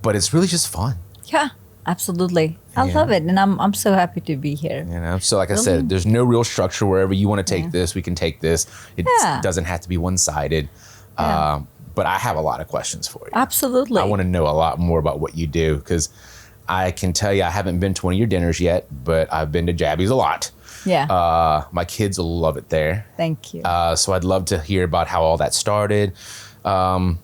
but it's really just fun. Yeah, absolutely. I love it. And I'm so happy to be here. You know, so like I said, there's no real structure. Wherever you want to take this, we can take this. It doesn't have to be one-sided. But I have a lot of questions for you. Absolutely. I want to know a lot more about what you do, because I can tell you I haven't been to one of your dinners yet, but I've been to Jabby's a lot. Yeah. My kids will love it there. Thank you. So I'd love to hear about how all that started. And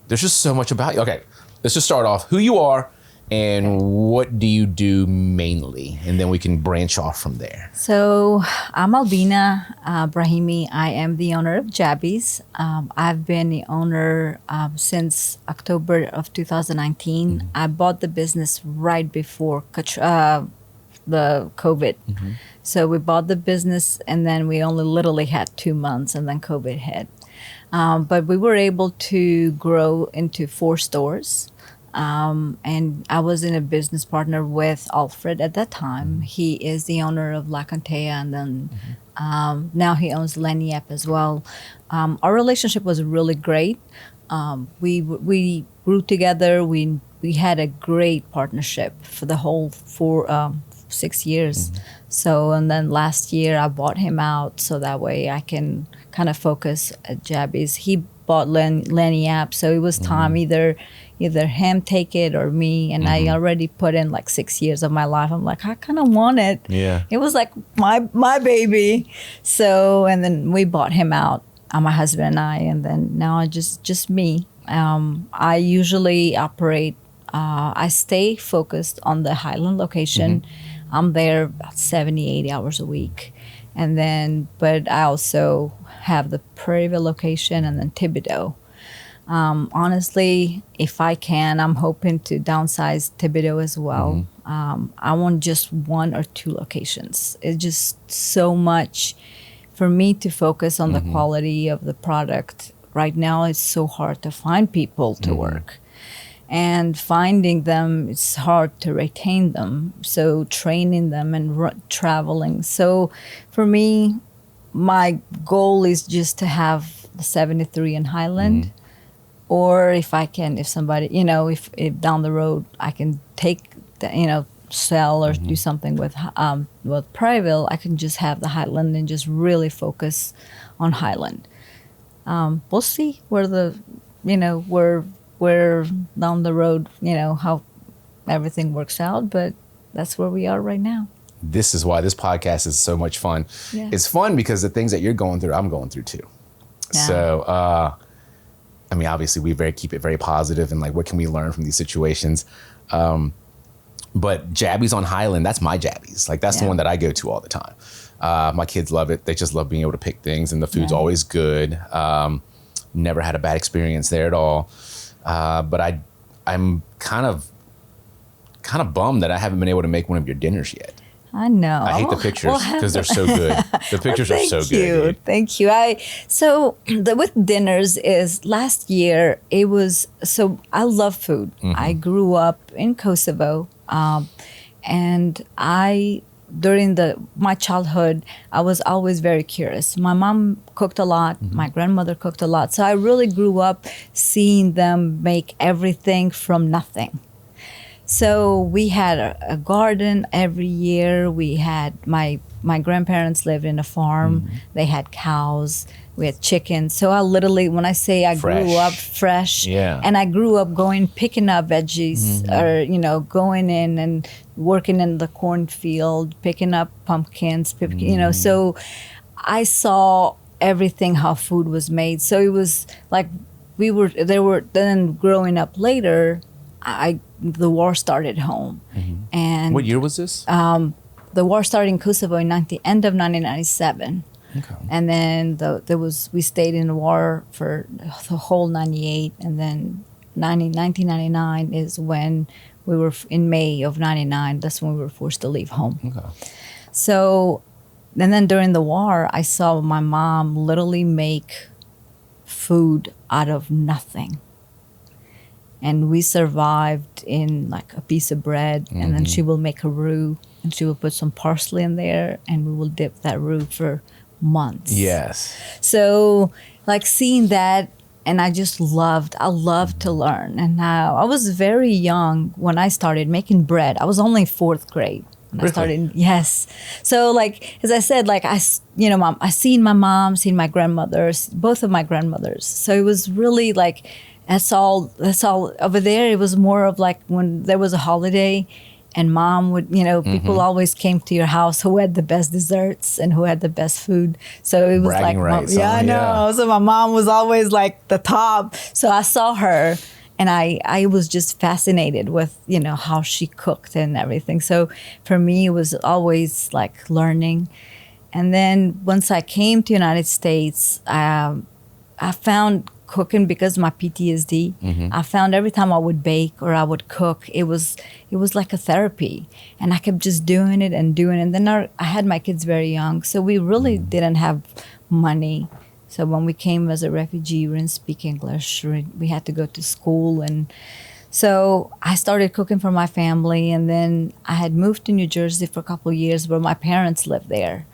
there's just so much about you. Okay, let's just start off who you are and what do you do mainly? And then we can branch off from there. So I'm Albina Brahimi. I am the owner of Jabby's. I've been the owner since October of 2019. I bought the business right before the COVID. So we bought the business and then we only literally had 2 months and then COVID hit. But we were able to grow into 4 stores. And I was in a business partner with Alfred at that time. He is the owner of La Contea, and then now he owns Lagniappe as well. Our relationship was really great. We grew together. We had a great partnership for the whole 6 years. So, and then last year I bought him out so that way I can kind of focus at Jabby's. He bought Lagniappe, so it was time either him take it or me. And I already put in like 6 years of my life. I'm like, I kind of want it. Yeah. It was like my baby. So, and then we bought him out, my husband and I, and then now I just me. I usually operate, I stay focused on the Highland location. I'm there about 70, 80 hours a week. And then, but I also have the Prairieville location and then Thibodaux. Honestly, if I can, I'm hoping to downsize Thibodaux as well. I want just 1 or 2 locations. It's just so much for me to focus on the quality of the product. Right now, it's so hard to find people to work. And finding them, it's hard to retain them. So training them and traveling. So for me, my goal is just to have the 73 in Highland. Or if I can, if somebody, if down the road I can take, sell or do something with Prairieville, I can just have the Highland and just really focus on Highland. We'll see where where down the road, how everything works out, but that's where we are right now. This is why this podcast is so much fun. Yeah. It's fun because the things that you're going through, I'm going through too. Yeah. So, obviously we keep it very positive and like, what can we learn from these situations? But Jabby's on Highland, that's my Jabby's. Like that's the one that I go to all the time. My kids love it. They just love being able to pick things and the food's always good. Never had a bad experience there at all. But I'm kind of bummed that I haven't been able to make one of your dinners yet. I know. I hate the pictures because they're so good. The pictures are so good. Thank you. With dinners is last year, it was, so I love food. I grew up in Kosovo. And during my childhood, I was always very curious. My mom cooked a lot. My grandmother cooked a lot. So I really grew up seeing them make everything from nothing. So we had a garden every year. We had, my grandparents lived in a farm. They had cows. We had chickens. So I literally, when I say I grew up fresh, and I grew up picking up veggies or, going in and working in the cornfield, picking up pumpkins, so I saw everything, how food was made. So it was like then growing up later, the war started home. And what year was this? The war started in Kosovo in end of 1997. Okay. And then we stayed in the war for the whole 98, and then 1999 is when we were in May of 99. That's when we were forced to leave home. Okay. So, and then during the war, I saw my mom literally make food out of nothing. And we survived in like a piece of bread, and then she will make a roux, and she will put some parsley in there, and we will dip that roux for months. Yes. So like seeing that, and I loved to learn. And I was very young when I started making bread. I was only 4th grade when I started. Yes. So like, as I said, like I seen my mom, seen my grandmothers, both of my grandmothers. So it was really like, that's all over there. It was more of like when there was a holiday and mom would, people always came to your house who had the best desserts and who had the best food. So it was bragging like, rights. I know. Yeah. So my mom was always like the top. So I saw her and I was just fascinated with, how she cooked and everything. So for me, it was always like learning. And then once I came to United States, I found cooking because of my PTSD. I found every time I would bake or I would cook, it was like a therapy, and I kept just doing it. And then I had my kids very young, so we really didn't have money. So when we came as a refugee, we didn't speak English. We had to go to school, and so I started cooking for my family. And then I had moved to New Jersey for a couple of years, where my parents lived there.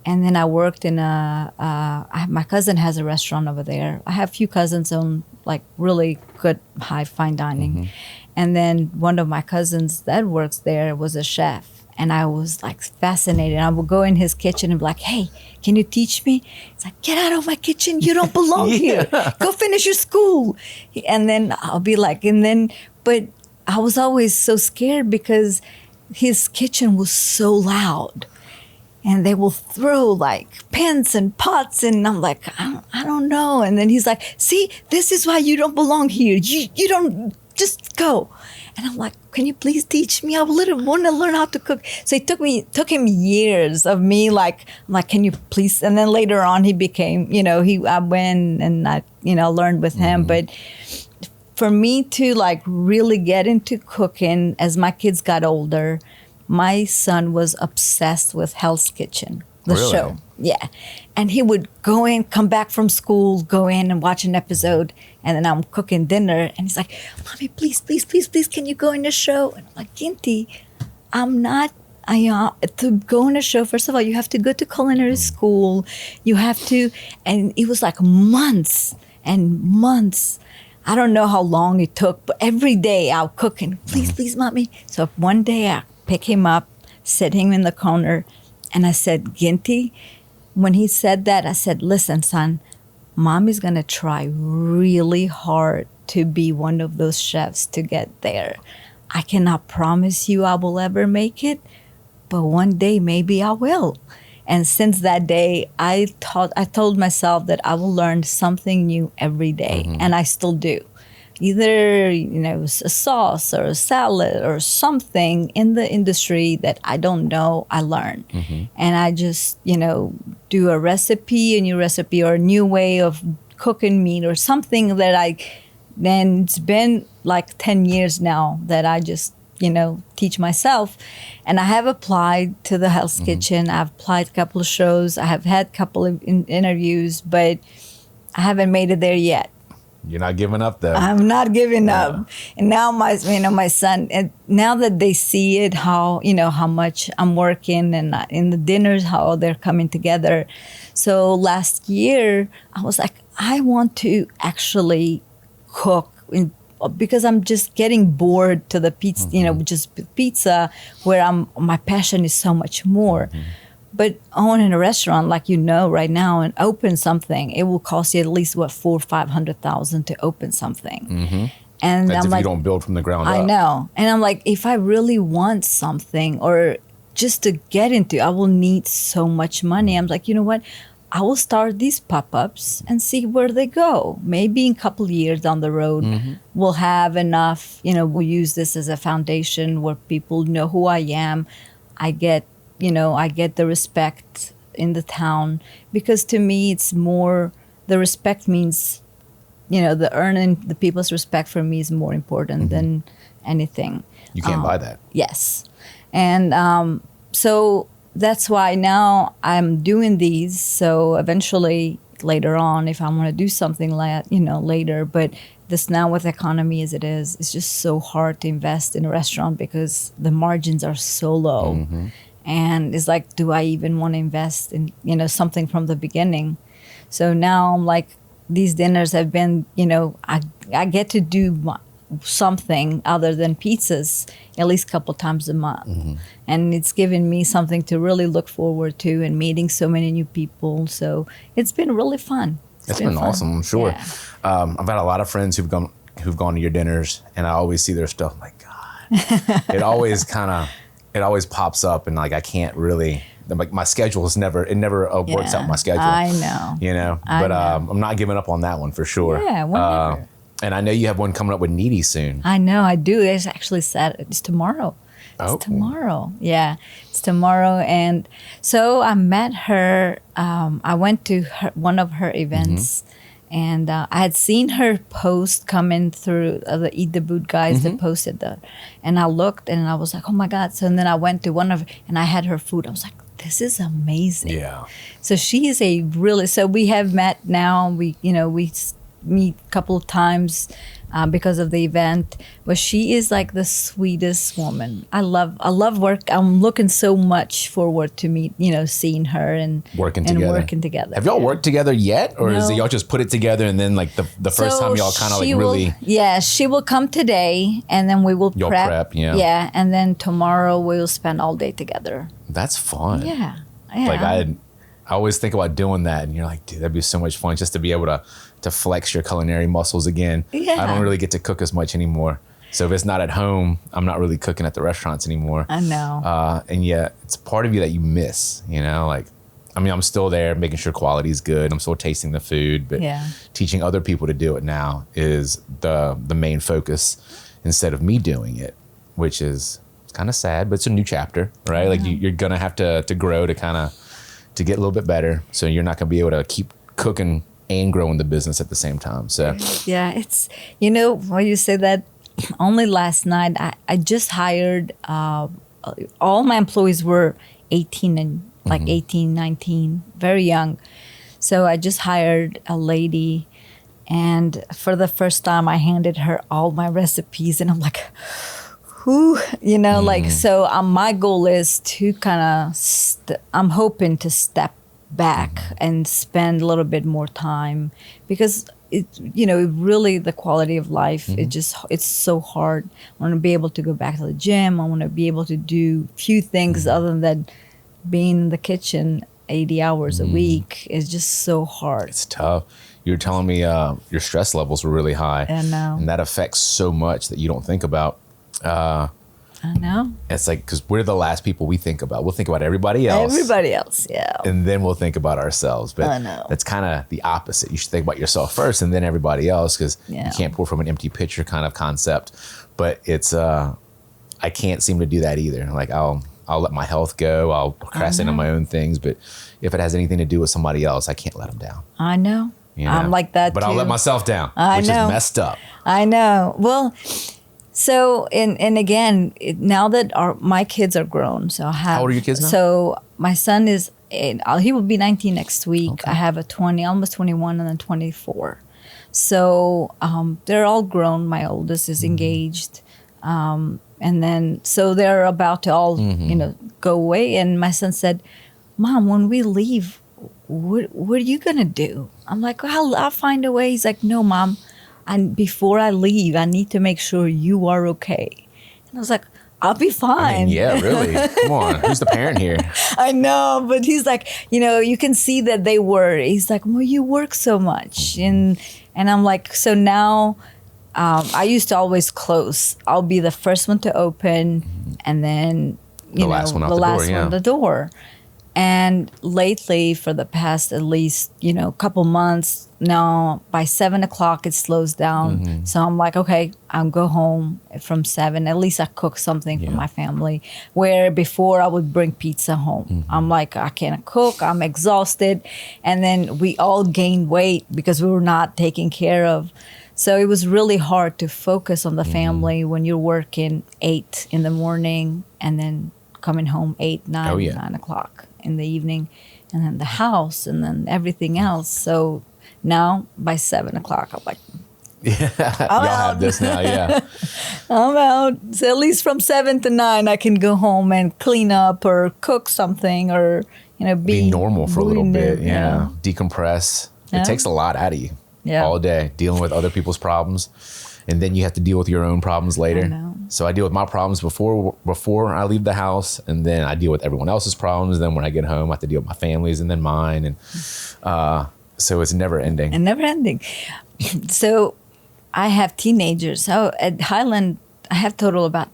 And then I worked in my cousin has a restaurant over there. I have a few cousins on like really good fine dining. And then one of my cousins that works there was a chef. And I was like fascinated. I would go in his kitchen and be like, hey, can you teach me? It's like, get out of my kitchen. You don't belong here. Go finish your school. And then I'll be like, but I was always so scared because his kitchen was so loud. And they will throw like pans and pots, and I'm like, I don't know. And then he's like, see, this is why you don't belong here. You don't, just go. And I'm like, can you please teach me? I literally want to learn how to cook. So it took him years of me I'm like, can you please? And then later on he became, I went and I, learned with him. But for me to like really get into cooking as my kids got older, my son was obsessed with Hell's Kitchen, the show. Yeah. And he would go in, come back from school, go in and watch an episode. And then I'm cooking dinner. And he's like, Mommy, please, can you go in the show? And I'm like, Ginty, to go in a show, first of all, you have to go to culinary school. You have to, and it was like months and months. I don't know how long it took, but every day I'll cook and please, Mommy. So one day I pick him up, sit him in the corner, and I said, Ginty, when he said that, I said, listen, son, Mommy's going to try really hard to be one of those chefs to get there. I cannot promise you I will ever make it, but one day maybe I will. And since that day, I told myself that I will learn something new every day, and I still do. Either, a sauce or a salad or something in the industry that I don't know, I learn. And I just, do a new recipe or a new way of cooking meat or something that then it's been like 10 years now that I just, teach myself. And I have applied to the Hell's Kitchen. I've applied a couple of shows. I have had a couple of interviews, but I haven't made it there yet. You're not giving up, though. I'm not giving up. And now my son, and now that they see it, how much I'm working, and in the dinners, how they're coming together. So last year, I was like, I want to actually cook because I'm just getting bored to the pizza, just pizza, where my passion is so much more. But owning a restaurant, like right now, and open something, it will cost you at least $400,000 or $500,000 to open something. And that's I'm if like, you don't build from the ground up. I know, and I'm like, if I really want something or just to get into, I will need so much money. I'm like, you know what? I will start these pop-ups and see where they go. Maybe in a couple of years down the road, we'll have enough. We'll use this as a foundation where people know who I am. I get the respect in the town, because to me it's more, the respect means, the earning the people's respect for me is more important than anything. You can't buy that. Yes. And so that's why now I'm doing these. So eventually later on, if I want to do something later, but this now with the economy as it is, it's just so hard to invest in a restaurant because the margins are so low. And it's like, do I even want to invest in, something from the beginning? So now I'm like, these dinners have been, I get to do something other than pizzas at least a couple times a month. And it's given me something to really look forward to, and meeting so many new people. So it's been really fun. It's been awesome, I'm sure. Yeah. I've had a lot of friends who've gone to your dinners, and I always see their stuff. I'm like, God, it always pops up, and like I can't really. Like my schedule is never works out my schedule. I know. But I'm not giving up on that one for sure. Yeah, whatever. And I know you have one coming up with Needy soon. I know, I do. It's actually it's tomorrow. It's tomorrow. Yeah, it's tomorrow. And so I met her. I went to one of her events, and I had seen her post coming through the Eat the Boot guys that posted that. And I looked, and I was like, oh my God. So and then I went to and I had her food. I was like, this is amazing. Yeah. So she is so we have met now. We meet a couple of times because of the event, but she is like the sweetest woman. I love work. I'm looking so much forward to seeing her and working together. Have y'all worked together yet, or is it y'all just put it together and then like the first time y'all kind of like really? Yeah, she will come today, and then we will prep. Yeah, and then tomorrow we will spend all day together. That's fun. Yeah. Like I always think about doing that, and you're like, dude, that'd be so much fun just to be able to flex your culinary muscles again. Yeah. I don't really get to cook as much anymore. So if it's not at home, I'm not really cooking at the restaurants anymore. I know. And yet it's part of you that you miss, like, I mean, I'm still there making sure quality is good. I'm still tasting the food, but teaching other people to do it now is the main focus instead of me doing it, which is kind of sad, but it's a new chapter, right? Like you're going to have to grow to to get a little bit better. So you're not going to be able to keep cooking and growing the business at the same time. So yeah, it's, when you say that, only last night, I just hired, all my employees were 18 and like 18, 19, very young. So I just hired a lady, and for the first time I handed her all my recipes, and I'm like, like, so my goal is to kind of, I'm hoping to step back and spend a little bit more time, because it really, the quality of life, it's so hard. I want to be able to go back to the gym. I want to be able to do few things other than being in the kitchen 80 hours a week. Is just so hard. It's tough. You were telling me your stress levels were really high. I know. And that affects so much that you don't think about. I know. It's like, because we're the last people we think about. We'll think about everybody else. Everybody else, yeah. And then we'll think about ourselves. But I know. That's kind of the opposite. You should think about yourself first and then everybody else, because you can't pour from an empty pitcher kind of concept. But it's, I can't seem to do that either. Like I'll let my health go. I'll procrastinate on my own things. But if it has anything to do with somebody else, I can't let them down. I know. I'm like that but too. I'll let myself down, which is messed up. I know. Well, so, and again, now that my kids are grown, so I have. How old are your kids now? So my son he will be 19 next week. Okay. I have a 20, almost 21, and then 24. So they're all grown. My oldest is engaged. And then, so they're about to all, go away. And my son said, Mom, when we leave, what are you going to do? I'm like, well, I'll find a way. He's like, no, Mom. And before I leave, I need to make sure you are okay. And I was like, I'll be fine. I mean, yeah, really. Come on. Who's the parent here? I know, but he's like, you can see that they worry. He's like, well, you work so much. And I'm like, so now I used to always close. I'll be the first one to open, and then, the last one out the door. And lately, for the past at least, couple months now, by 7 o'clock, it slows down. So I'm like, okay, I'll go home from 7. At least I cook something for my family. Where before I would bring pizza home. I'm like, I can't cook. I'm exhausted. And then we all gained weight because we were not taken care of. So it was really hard to focus on the family when you're working 8 in the morning and then coming home 8, 9 o'clock in the evening, and then the house, and then everything else. So now by 7 o'clock, I'm like, y'all have this now, I'm out. So at least from 7 to 9, I can go home and clean up or cook something, or be normal for a little bit, decompress. It takes a lot out of you. all day, dealing with other people's problems. And then you have to deal with your own problems later. So I deal with my problems before I leave the house, and then I deal with everyone else's problems. Then when I get home, I have to deal with my families and then mine. And so it's never ending. And never ending. So I have teenagers. So at Highland, I have total about,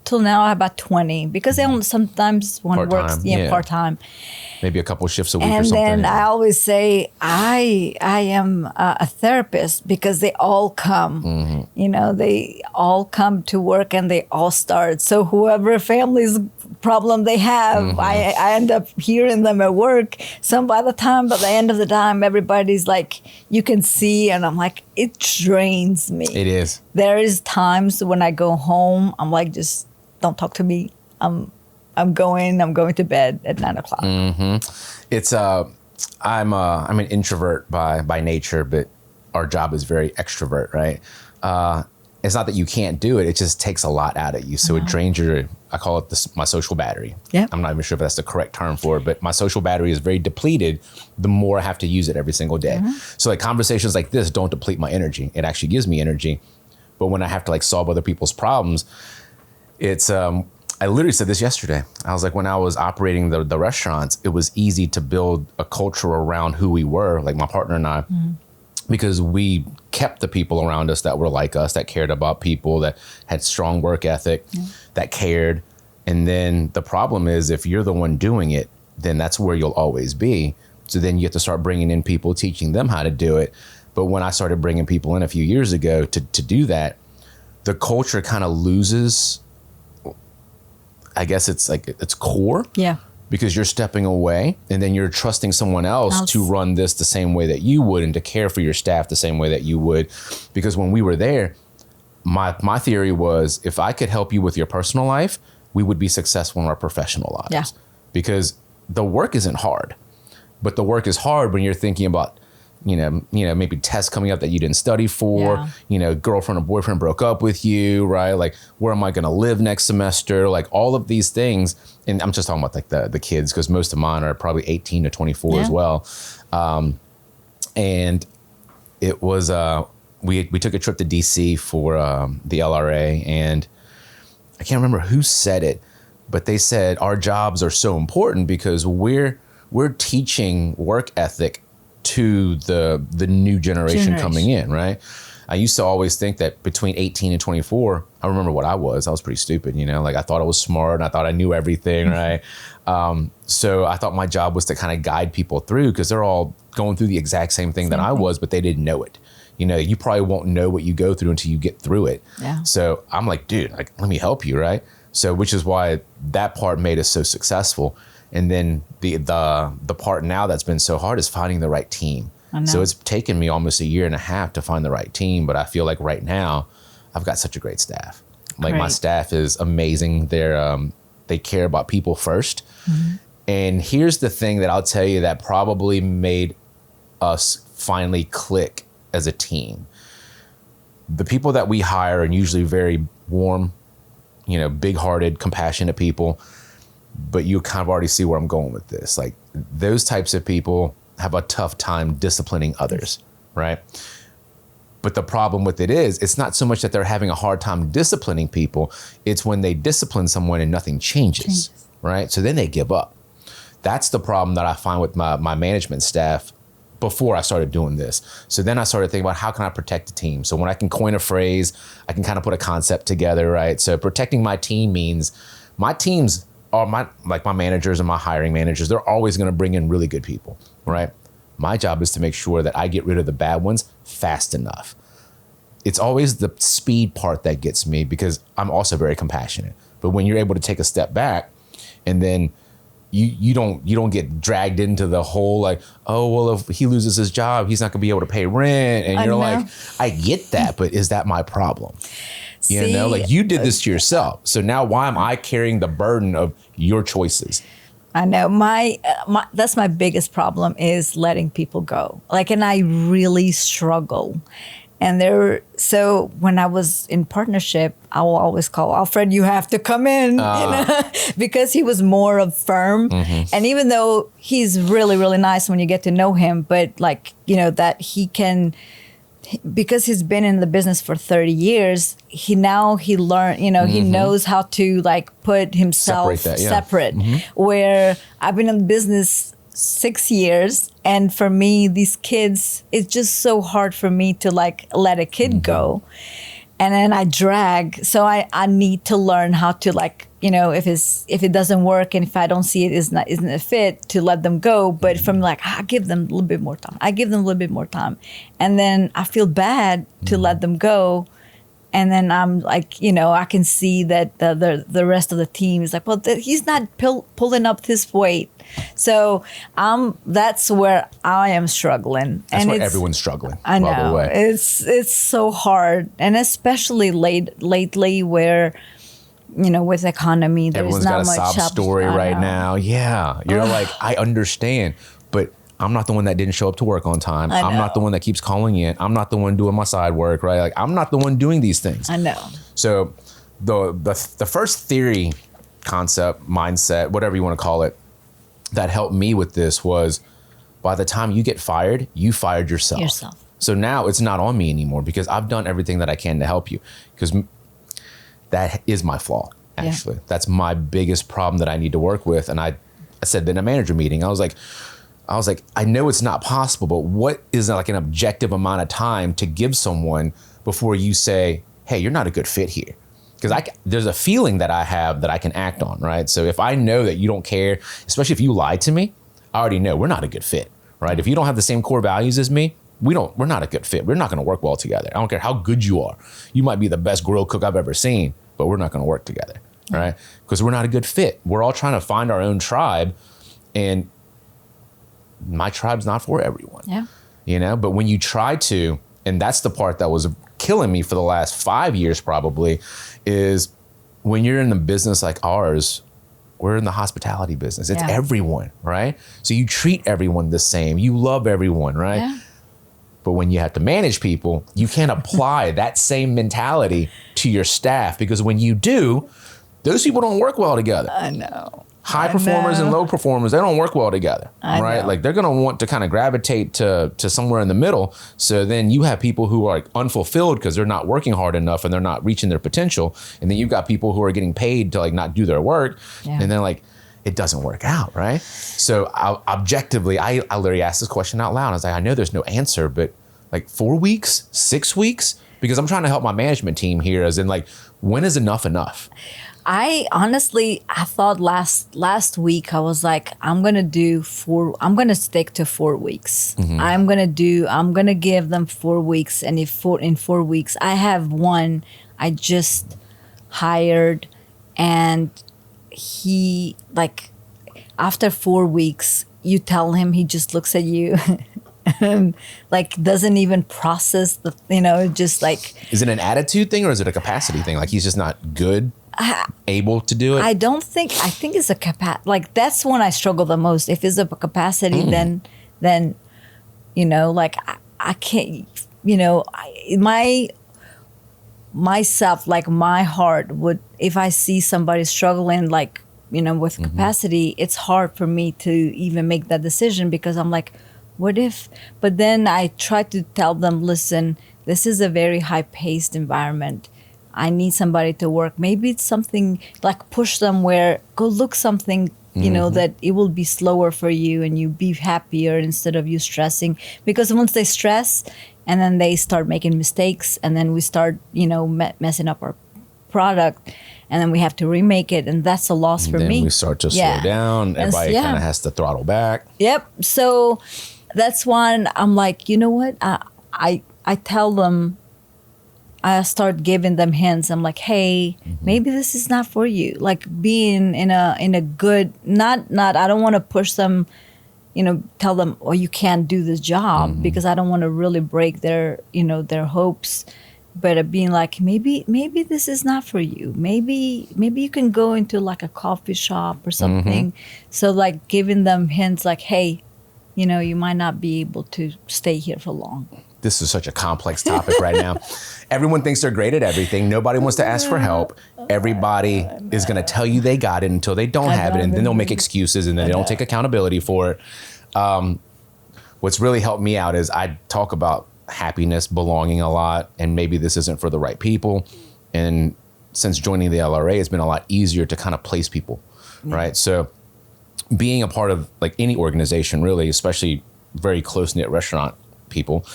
till now I have about 20, because they only sometimes one works part-time. Maybe a couple shifts a week or something. And then I always say, I am a therapist, because they all come. You know, they all come to work and they all start. So whoever family's problem they have, I end up hearing them at work. So by the end of the time, everybody's like, you can see, and I'm like, it drains me. It is. There is times when I go home, I'm like, just don't talk to me. I'm going to bed at 9 o'clock. It's I'm an introvert by nature, but our job is very extrovert, right? It's not that you can't do it; it just takes a lot out of you. So it drains I call it my social battery. Yeah. I'm not even sure if that's the correct term for it, but my social battery is very depleted the more I have to use it every single day. So like conversations like this don't deplete my energy. It actually gives me energy. But when I have to like solve other people's problems, it's I literally said this yesterday. I was like, when I was operating the restaurants, it was easy to build a culture around who we were, like my partner and I, because we kept the people around us that were like us, that cared about people, that had strong work ethic, that cared. And then the problem is, if you're the one doing it, then that's where you'll always be. So then you have to start bringing in people, teaching them how to do it. But when I started bringing people in a few years ago to do that, the culture kind of loses, I guess it's like its core. Yeah. Because you're stepping away and then you're trusting someone else to run this the same way that you would and to care for your staff the same way that you would. Because when we were there, my theory was, if I could help you with your personal life, we would be successful in our professional lives. Yeah. Because the work isn't hard, but the work is hard when you're thinking about, maybe tests coming up that you didn't study for, girlfriend or boyfriend broke up with you, right? Like, where am I going to live next semester? Like all of these things. And I'm just talking about like the kids, because most of mine are probably 18 to 24 as well. And it was, we took a trip to DC for the LRA, and I can't remember who said it, but they said our jobs are so important because we're teaching work ethic to the new generation coming in, right? I used to always think that between 18 and 24, I remember what I was pretty stupid, like I thought I was smart and I thought I knew everything, right? So I thought my job was to kind of guide people through, because they're all going through the exact same thing that I was, but they didn't know it. You probably won't know what you go through until you get through it. Yeah. So I'm like, dude, like, let me help you, right? So, which is why that part made us so successful. And then the part now that's been so hard is finding the right team. So it's taken me almost a year and a half to find the right team. But I feel like right now I've got such a great staff. Like my staff is amazing. They care about people first. And here's the thing that I'll tell you that probably made us finally click as a team. The people that we hire are usually very warm, big-hearted, compassionate people. But you kind of already see where I'm going with this. Like, those types of people have a tough time disciplining others, right? But the problem with it is, it's not so much that they're having a hard time disciplining people. It's when they discipline someone and nothing changes. Right? So then they give up. That's the problem that I find with my management staff before I started doing this. So then I started thinking about, how can I protect the team? So when I can coin a phrase, I can kind of put a concept together, right? So protecting my team means my teams are my managers and my hiring managers, they're always going to bring in really good people, right? My job is to make sure that I get rid of the bad ones fast enough. It's always the speed part that gets me, because I'm also very compassionate. But when you're able to take a step back, and then you don't get dragged into the whole like, oh, well, if he loses his job, he's not gonna be able to pay rent. And you're like, I get that, but is that my problem? Like, you did this to yourself. So now why am I carrying the burden of your choices? I know that's my biggest problem, is letting people go. Like, and I really struggle. So when I was in partnership, I will always call Alfred, you have to come in, because he was more of firm. And even though he's really, really nice when you get to know him, but like, that he can, because he's been in the business for 30 years, he learned, he knows how to like put himself separate. Where I've been in the business 6 years, and for me, these kids, it's just so hard for me to like let a kid go. And then I drag, so I need to learn how to like, if it doesn't work and if I don't see it isn't a fit, to let them go. But from like, I give them a little bit more time. And then I feel bad to let them go. And then I'm like, I can see that the rest of the team is like, well, he's not pulling up this weight. So that's where I am struggling. That's where everyone's struggling. I know. By the way. It's so hard. And especially lately where, with the economy, there's everyone's not got a much sob story right now. Yeah. You're like, I understand, but I'm not the one that didn't show up to work on time. I'm not the one that keeps calling in. I'm not the one doing my side work, right? Like, I'm not the one doing these things. I know. So the first theory, concept, mindset, whatever you want to call it, that helped me with this was, by the time you get fired, you fired yourself. So now it's not on me anymore, because I've done everything that I can to help you, because that is my flaw, actually. That's my biggest problem that I need to work with. And I said in a manager meeting, I was like, I know it's not possible, but what is like an objective amount of time to give someone before you say, hey, you're not a good fit here? Because there's a feeling that I have that I can act on, right? So if I know that you don't care, especially if you lied to me, I already know we're not a good fit, right? If you don't have the same core values as me, we're not a good fit. We're not going to work well together. I don't care how good you are. You might be the best grilled cook I've ever seen, but we're not going to work together, right? Because we're not a good fit. We're all trying to find our own tribe, and my tribe's not for everyone. But when you try to, and that's the part that was killing me for the last 5 years probably, is when you're in a business like ours, we're in the hospitality business. It's everyone, right? So you treat everyone the same. You love everyone, right? But when you have to manage people, you can't apply that same mentality to your staff, because when you do, those people don't work well together. I know. High performers and low performers, they don't work well together, right? Like, they're going to want to kind of gravitate to somewhere in the middle. So then you have people who are like unfulfilled because they're not working hard enough and they're not reaching their potential. And then you've got people who are getting paid to like not do their work. And then like, it doesn't work out, right? So objectively, I literally asked this question out loud. I was like, I know there's no answer, but like 4 weeks, 6 weeks? Because I'm trying to help my management team here, as in like, when is enough enough? I thought last week, I was like, I'm going to stick to 4 weeks. I'm going to give them 4 weeks. And in 4 weeks, I have one I just hired, and he, like, after 4 weeks, you tell him, he just looks at you and like doesn't even process just like. Is it an attitude thing, or is it a capacity thing? Like, he's just not good, able to do it? I think it's a capacity. Like, that's when I struggle the most. If it's a capacity, then like I can't, myself, like my heart would, if I see somebody struggling, like, with capacity, it's hard for me to even make that decision, because I'm like, what if? But then I try to tell them, listen, this is a very high-paced environment. I need somebody to work. Maybe it's something like, push them where, go look something, that it will be slower for you and you be happier instead of you stressing. Because once they stress and then they start making mistakes, and then we start, messing up our product, and then we have to remake it, and that's a loss for me. Then we start to slow down. Everybody kind of has to throttle back. Yep. So that's when I'm like, you know what? I tell them, I start giving them hints. I'm like, hey, maybe this is not for you. Like, being in a good, not I don't want to push them, tell them, oh, you can't do this job, because I don't want to really break their hopes. But being like, maybe this is not for you. Maybe you can go into like a coffee shop or something. So like giving them hints like, hey, you might not be able to stay here for long. this is such a complex topic right now. Everyone thinks they're great at everything. Nobody wants to ask for help. Everybody is going to tell you they got it until they don't have it. And then they'll make excuses and then they don't take accountability for it. What's really helped me out is I talk about happiness, belonging a lot, and maybe this isn't for the right people. And since joining the LRA, it's been a lot easier to kind of place people, right? So being a part of like any organization, really, especially very close-knit restaurant people,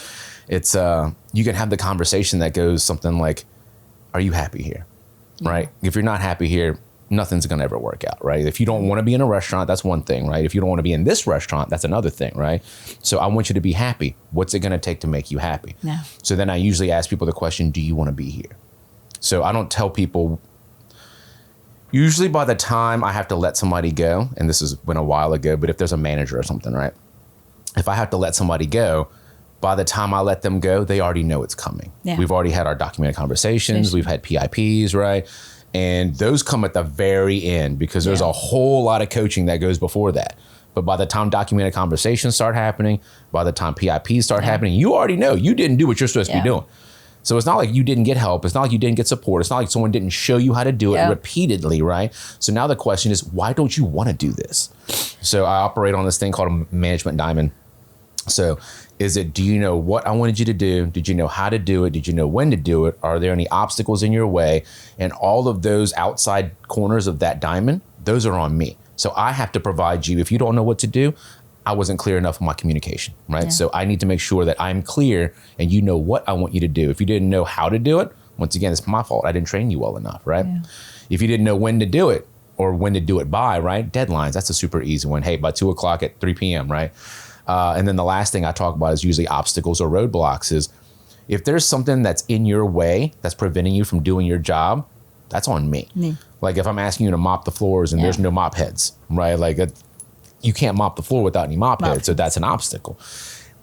it's you can have the conversation that goes something like, are you happy here? Right? If you're not happy here, nothing's going to ever work out, right? If you don't want to be in a restaurant, that's one thing, right? If you don't want to be in this restaurant, that's another thing, right? So I want you to be happy. What's it going to take to make you happy? Yeah. So then I usually ask people the question, do you want to be here? So I don't tell people, usually by the time I have to let somebody go, and this has been a while ago, but if there's a manager or something, right? If I have to let somebody go, by the time I let them go, they already know it's coming. Yeah. We've already had our documented conversations. We've had PIPs, right? And those come at the very end because there's a whole lot of coaching that goes before that. But by the time documented conversations start happening, by the time PIPs start happening, you already know you didn't do what you're supposed to be doing. So it's not like you didn't get help. It's not like you didn't get support. It's not like someone didn't show you how to do it repeatedly, right? So now the question is, why don't you want to do this? So I operate on this thing called a management diamond. So is it, do you know what I wanted you to do? Did you know how to do it? Did you know when to do it? Are there any obstacles in your way? And all of those outside corners of that diamond, those are on me. So I have to provide you. If you don't know what to do, I wasn't clear enough in my communication, right? Yeah. So I need to make sure that I'm clear and you know what I want you to do. If you didn't know how to do it, once again, it's my fault. I didn't train you well enough, right? Yeah. If you didn't know when to do it or when to do it by, right? Deadlines, that's a super easy one. Hey, by 2 o'clock at 3 p.m., right? And then the last thing I talk about is usually obstacles or roadblocks. Is if there's something that's in your way that's preventing you from doing your job, that's on me. Like if I'm asking you to mop the floors and there's no mop heads, right? Like you can't mop the floor without any mop heads. So that's an obstacle.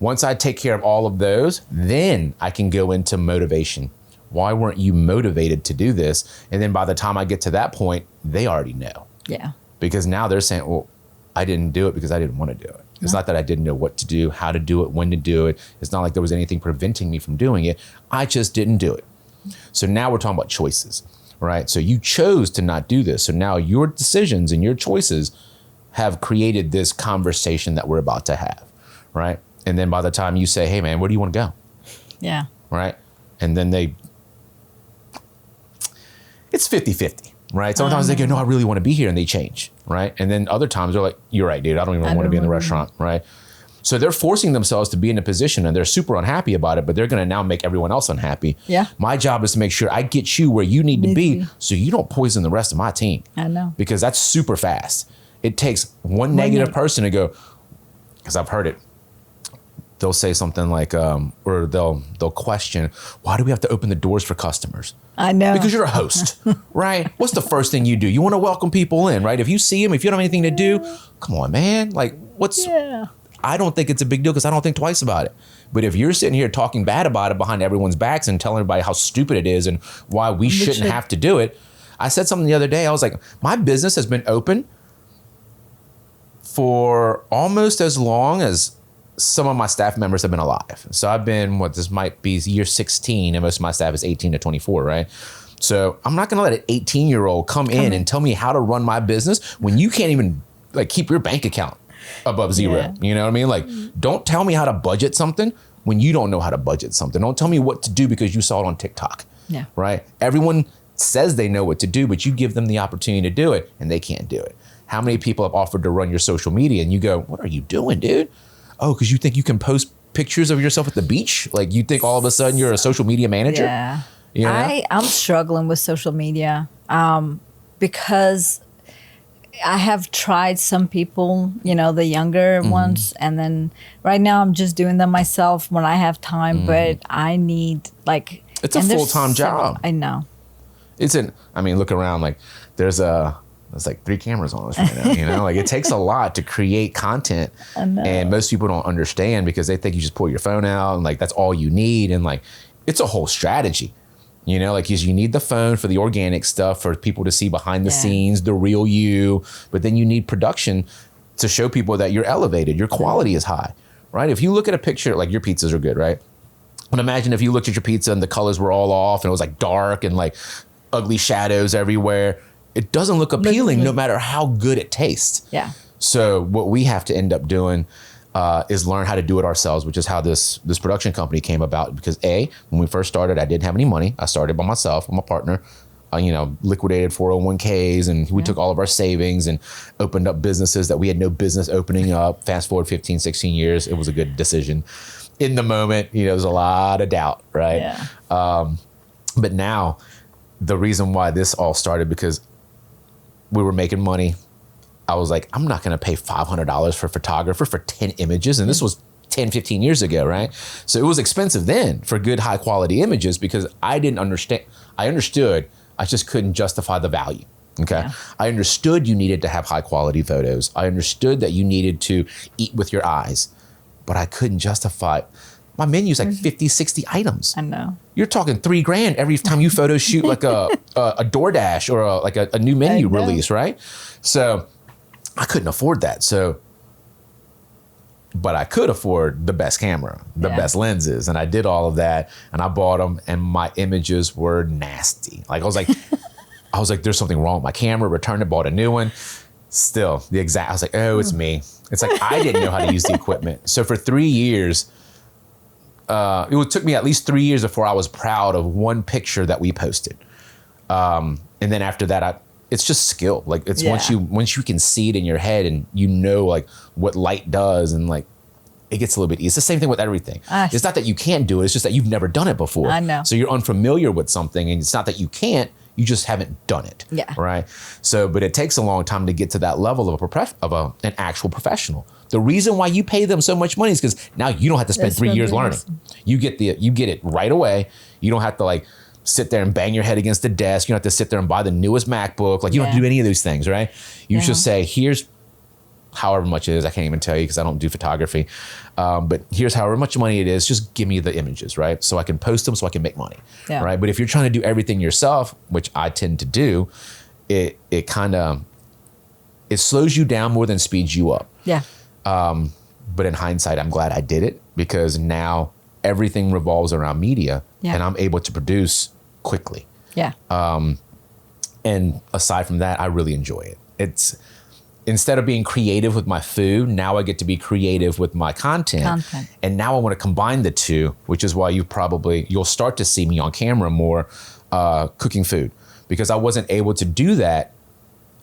Once I take care of all of those, then I can go into motivation. Why weren't you motivated to do this? And then by the time I get to that point, they already know. Yeah. Because now they're saying, well, I didn't do it because I didn't want to do it. It's not that I didn't know what to do, how to do it, when to do it. It's not like there was anything preventing me from doing it. I just didn't do it. So now we're talking about choices, right? So you chose to not do this. So now your decisions and your choices have created this conversation that we're about to have, right? And then by the time you say, hey, man, where do you want to go? Yeah. Right? And then it's 50-50. Right. Sometimes they go, no, I really want to be here. And they change. Right. And then other times they're like, you're right, dude. I don't even want to be in the restaurant. Right. So they're forcing themselves to be in a position and they're super unhappy about it, but they're going to now make everyone else unhappy. Yeah. My job is to make sure I get you where you need to be so you don't poison the rest of my team. I know. Because that's super fast. It takes one negative person to go, because I've heard it. They'll say something like, or they'll question, why do we have to open the doors for customers? I know. Because you're a host, right? What's the first thing you do? You want to welcome people in, right? If you see them, if you don't have anything to do, come on, man. Like I don't think it's a big deal because I don't think twice about it. But if you're sitting here talking bad about it behind everyone's backs and telling everybody how stupid it is and why we shouldn't have to do it. I said something the other day. I was like, my business has been open for almost as long as some of my staff members have been alive. So I've been, this might be year 16 and most of my staff is 18 to 24, right? So I'm not going to let an 18-year-old come in and tell me how to run my business when you can't even like keep your bank account above zero. Yeah. You know what I mean? Like, don't tell me how to budget something when you don't know how to budget something. Don't tell me what to do because you saw it on TikTok. Yeah. Right? Everyone says they know what to do, but you give them the opportunity to do it and they can't do it. How many people have offered to run your social media and you go, what are you doing, dude? Oh, because you think you can post pictures of yourself at the beach? Like you think all of a sudden you're a social media manager? Yeah. You know? I'm struggling with social media because I have tried some people, the younger ones. And then right now I'm just doing them myself when I have time. But I need it's a full-time job. I know. Look around, there's like 3 cameras on us right now, Like it takes a lot to create content and most people don't understand because they think you just pull your phone out and that's all you need. And it's a whole strategy, you need the phone for the organic stuff for people to see behind the scenes, the real you, but then you need production to show people that you're elevated, your quality is high, right? If you look at a picture, your pizzas are good, right? But imagine if you looked at your pizza and the colors were all off and it was like dark and like ugly shadows everywhere. It doesn't look appealing no matter how good it tastes. Yeah. So what we have to end up doing is learn how to do it ourselves, which is how this production company came about. Because when we first started, I didn't have any money. I started by myself with my partner. Liquidated 401ks, and we took all of our savings and opened up businesses that we had no business opening up. Fast forward 15, 16 years, it was a good decision. In the moment, there's a lot of doubt, right? Yeah. But now, the reason why this all started, because we were making money. I was like, I'm not going to pay $500 for a photographer for 10 images. And this was 10, 15 years ago, right? So it was expensive then for good, high quality images, because I didn't understand. I understood. I just couldn't justify the value. Okay. Yeah. I understood you needed to have high quality photos. I understood that you needed to eat with your eyes, but I couldn't justify it. My menu's like 50, 60 items. I know. You're talking $3,000 every time you photo shoot like a DoorDash or a new menu release, right? So I couldn't afford that. But I could afford the best camera, the best lenses. And I did all of that, and I bought them, and my images were nasty. Like I was like, there's something wrong with my camera, returned it, bought a new one. Still I was like, oh, it's me. It's like, I didn't know how to use the equipment. So for 3 years, it took me at least 3 years before I was proud of one picture that we posted. And then after that, it's just skill. Like it's once you can see it in your head and like what light does, and like it gets a little bit easy. It's the same thing with everything. It's not that you can't do it. It's just that you've never done it before. I know. So you're unfamiliar with something, and it's not that you can't, you just haven't done it. Yeah. Right. So, but it takes a long time to get to that level of an actual professional. The reason why you pay them so much money is because now you don't have to spend 3 years learning. You get it right away. You don't have to like sit there and bang your head against the desk. You don't have to sit there and buy the newest MacBook. Like you don't have to do any of those things, right? You just say, here's however much it is. I can't even tell you because I don't do photography. But here's however much money it is. Just give me the images, right? So I can post them so I can make money, right? But if you're trying to do everything yourself, which I tend to do, it slows you down more than speeds you up. Yeah. But in hindsight, I'm glad I did it, because now everything revolves around media, and I'm able to produce quickly. Yeah. And aside from that, I really enjoy it. It's instead of being creative with my food, now I get to be creative with my content. And now I want to combine the two, which is why you'll start to see me on camera more cooking food, because I wasn't able to do that.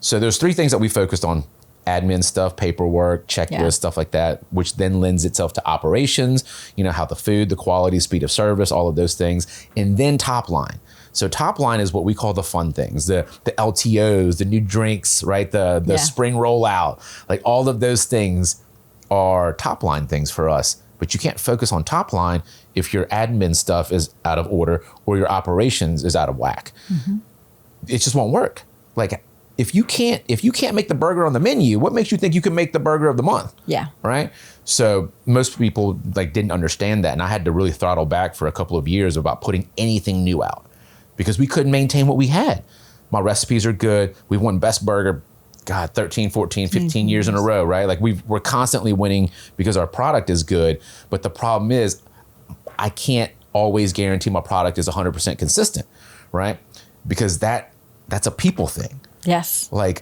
So there's 3 things that we focused on: admin stuff, paperwork, checklist, stuff like that, which then lends itself to operations, how the food, the quality, speed of service, all of those things. And then top line. So top line is what we call the fun things, the LTOs, the new drinks, right? The spring rollout, like all of those things are top line things for us. But you can't focus on top line if your admin stuff is out of order or your operations is out of whack. Mm-hmm. It just won't work. Like if you can't make the burger on the menu, what makes you think you can make the burger of the month? Yeah. Right. So most people didn't understand that. And I had to really throttle back for a couple of years about putting anything new out, because we couldn't maintain what we had. My recipes are good. We've won best burger, 13, 14, 15 years in a row, right? Like we're constantly winning because our product is good. But the problem is I can't always guarantee my product is 100% consistent, right? Because that's a people thing. Yes. Like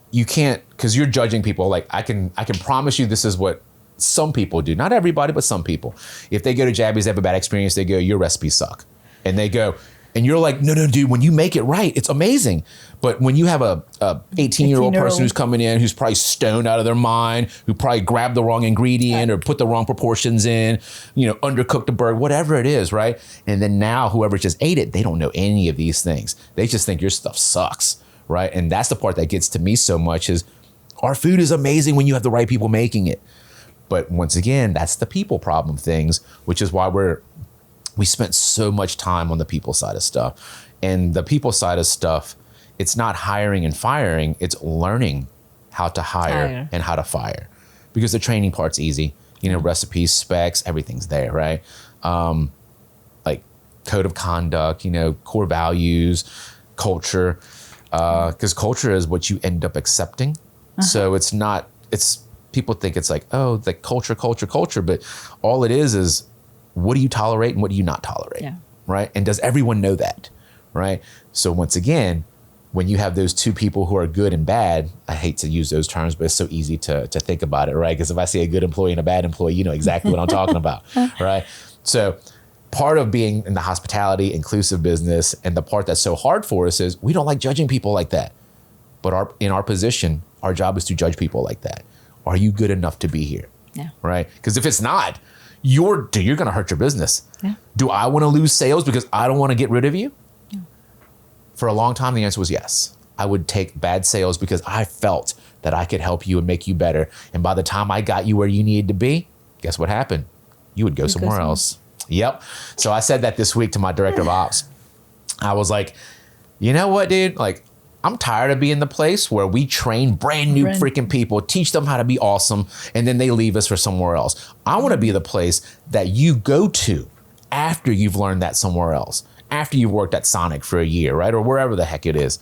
you can't, because you're judging people. Like I can promise you this is what some people do. Not everybody, but some people. If they go to Jabby's, they have a bad experience, they go, your recipes suck. And they go, and you're like, no, dude, when you make it right, it's amazing. But when you have a 18-year-old person who's coming in, who's probably stoned out of their mind, who probably grabbed the wrong ingredient or put the wrong proportions in, undercooked the burger, whatever it is, right? And then now whoever just ate it, they don't know any of these things. They just think your stuff sucks, right? And that's the part that gets to me so much is our food is amazing when you have the right people making it. But once again, that's the people problem things, which is why we spent so much time on the people side of stuff. And the people side of stuff, it's not hiring and firing, it's learning how to hire and how to fire. Because the training part's easy. Recipes, specs, everything's there, right? Like code of conduct, core values, culture. Because culture is what you end up accepting. Uh-huh. So people think it's like, oh, the culture. But all it is what do you tolerate and what do you not tolerate? Yeah. Right? And does everyone know that? Right? So once again, when you have those two people who are good and bad, I hate to use those terms, but it's so easy to think about it, right? Because if I say a good employee and a bad employee, you know exactly what I'm talking about, right? So part of being in the hospitality inclusive business, and the part that's so hard for us, is we don't like judging people like that. But in our position, our job is to judge people like that. Are you good enough to be here? Yeah. Right? Because if it's not, you're going to hurt your business. Yeah. Do I want to lose sales because I don't want to get rid of you? Yeah. For a long time, the answer was yes. I would take bad sales because I felt that I could help you and make you better. And by the time I got you where you needed to be, guess what happened? You would go somewhere else. Yep. So I said that this week to my director of ops. I was like, you know what, dude? Like, I'm tired of being the place where we train brand new freaking people, teach them how to be awesome, and then they leave us for somewhere else. I want to be the place that you go to after you've learned that somewhere else, after you've worked at Sonic for a year, right? Or wherever the heck it is.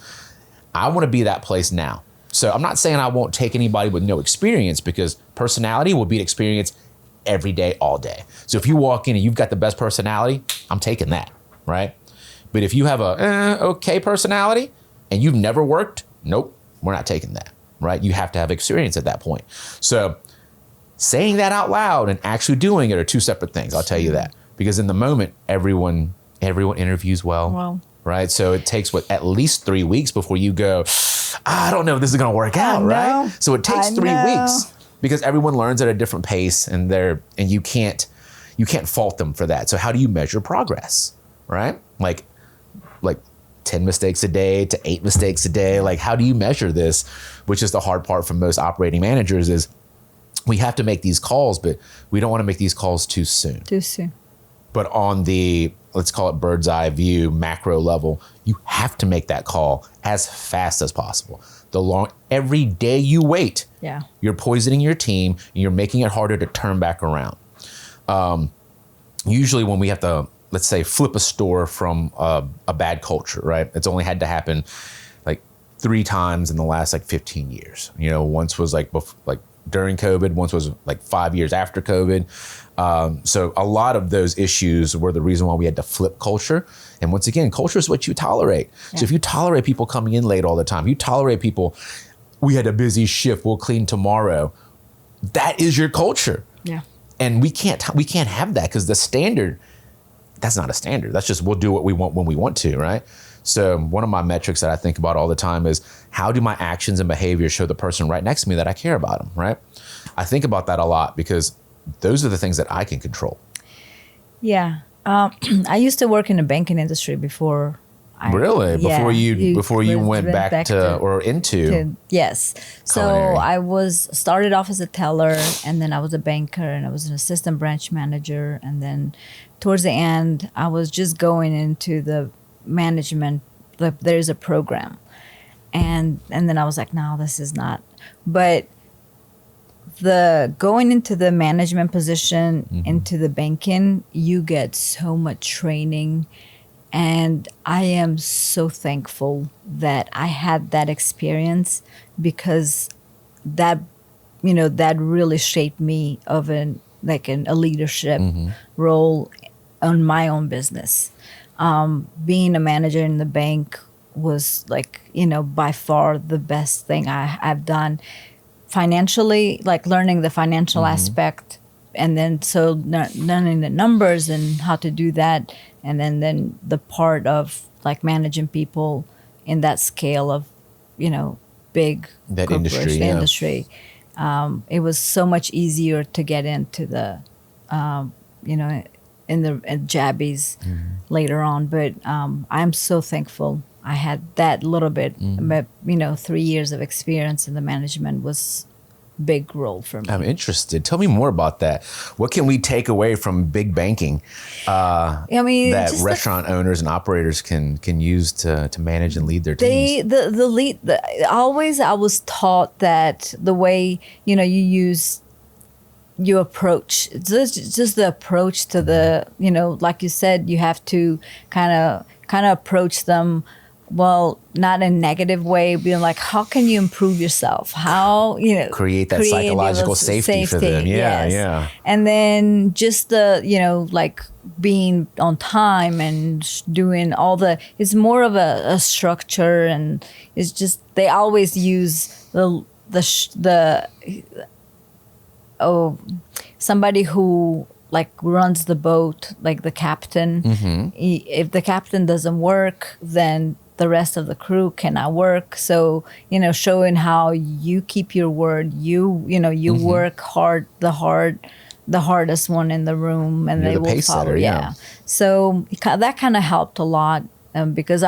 I want to be that place now. So I'm not saying I won't take anybody with no experience, because personality will beat experience every day, all day. So if you walk in and you've got the best personality, I'm taking that, right? But if you have a okay personality and you've never worked, nope, we're not taking that, right? You have to have experience at that point. So saying that out loud and actually doing it are two separate things. I'll tell you that, because in the moment, everyone interviews well, right? So it takes at least 3 weeks before you go, I don't know if this is going to work out, right? So it takes 3 weeks, because everyone learns at a different pace, and you can't fault them for that. So how do you measure progress, right? Like 10 mistakes a day to 8 mistakes a day. Like, how do you measure this? Which is the hard part for most operating managers, is we have to make these calls, but we don't want to make these calls too soon. But on the, let's call it bird's eye view, macro level, you have to make that call as fast as possible. Every day you wait, you're poisoning your team, and you're making it harder to turn back around. Usually when we have to, let's say, flip a store from a bad culture, right? It's only had to happen like 3 times in the last 15 years. You know, once was like during COVID, once was like 5 years after COVID. So a lot of those issues were the reason why we had to flip culture. And once again, culture is what you tolerate. So if you tolerate people coming in late all the time, you tolerate people, we had a busy shift, we'll clean tomorrow. That is your culture. Yeah. And we can't have that, because the standard, that's not a standard. That's just, we'll do what we want when we want to, right? So one of my metrics that I think about all the time is, how do my actions and behaviors show the person right next to me that I care about them, right? I think about that a lot, because those are the things that I can control. Yeah. I used to work in the banking industry before. Before you went back to or into. Yes. So I started off as a teller, and then I was a banker, and I was an assistant branch manager. And then towards the end, I was just going into the management. There's a program. And then I was like, no, this is not. But going into the management position, into the banking, you get so much training. And I am so thankful that I had that experience, because that really shaped me of a leadership role on my own business. Being a manager in the bank was by far the best thing I've done financially, learning the financial aspect, and then learning the numbers and how to do that. And then the part of managing people in that scale of, big that industry. It was so much easier to get into the, in Jabby's later on. But I'm so thankful I had that little bit, but 3 years of experience in the management was big role for me. I'm interested. Tell me more about that. What can we take away from big banking that restaurant owners and operators can use to manage and lead their teams? I was taught that the way you approach, just the approach to the, like you said, you have to kind of approach them well, not in a negative way, being like, how can you improve yourself? How, create that psychological safety for them. Yeah, yes. yeah. And then just the, like being on time and doing all it's more of a structure, and it's just, they always use somebody who like runs the boat, like the captain. Mm-hmm. If the captain doesn't work, then the rest of the crew cannot work. So, showing how you keep your word, you Mm-hmm. work hard, the hardest one in the room, and You're they the will pace follow. setter, yeah. So that kind of helped a lot, because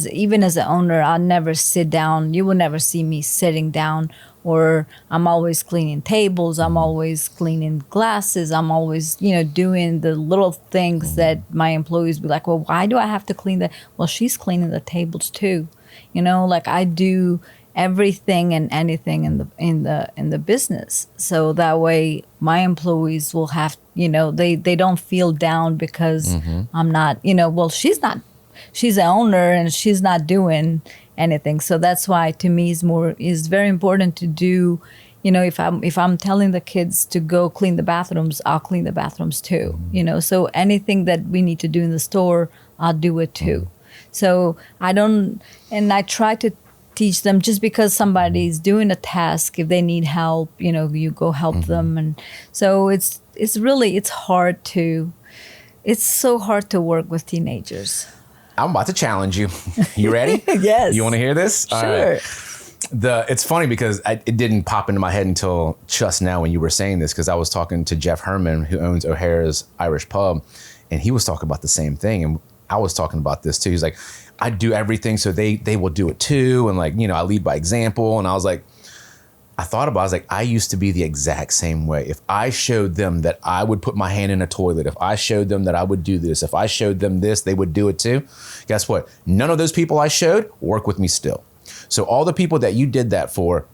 even as an owner, I never sit down. You will never see me sitting down, or I'm always cleaning tables. I'm always cleaning glasses. I'm always, doing the little things that my employees be like, well, why do I have to clean that? Well, she's cleaning the tables too. Like I do everything and anything in the business. So that way my employees will have, they don't feel down because I'm not, well, she's the owner and she's not doing anything. So that's why to me is very important to do, if I'm telling the kids to go clean the bathrooms, I'll clean the bathrooms too. So anything that we need to do in the store, I'll do it too. So I try to teach them, just because somebody's doing a task, if they need help, you go help them. And so it's so hard to work with teenagers. I'm about to challenge you. You ready? Yes. You want to hear this? Sure. All right. It's funny because it didn't pop into my head until just now when you were saying this, because I was talking to Jeff Herman, who owns O'Hara's Irish Pub, and he was talking about the same thing. And I was talking about this too. He's like, I do everything so they will do it too. And like, I lead by example. And I was like, I used to be the exact same way. If I showed them that I would put my hand in a toilet, if I showed them that I would do this, if I showed them this, they would do it too. Guess what? None of those people I showed work with me still. So all the people that you did that for,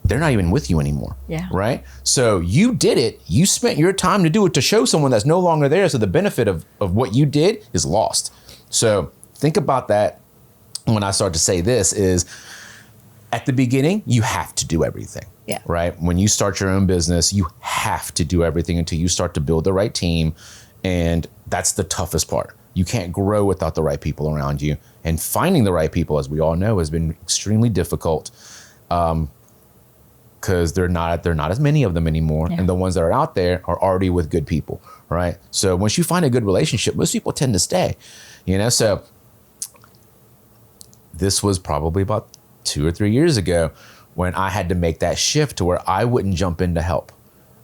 they're not even with you anymore. Yeah. Right? So you did it. You spent your time to do it to show someone that's no longer there. So the benefit of what you did is lost. So think about that when I start to say this is, at the beginning, you have to do everything. Yeah. Right? When you start your own business, you have to do everything until you start to build the right team. And that's the toughest part. You can't grow without the right people around you. And finding the right people, as we all know, has been extremely difficult, because they're not as many of them anymore. Yeah. And the ones that are out there are already with good people. Right? So once you find a good relationship, most people tend to stay. So this was probably about 2 or 3 years ago when I had to make that shift to where I wouldn't jump in to help.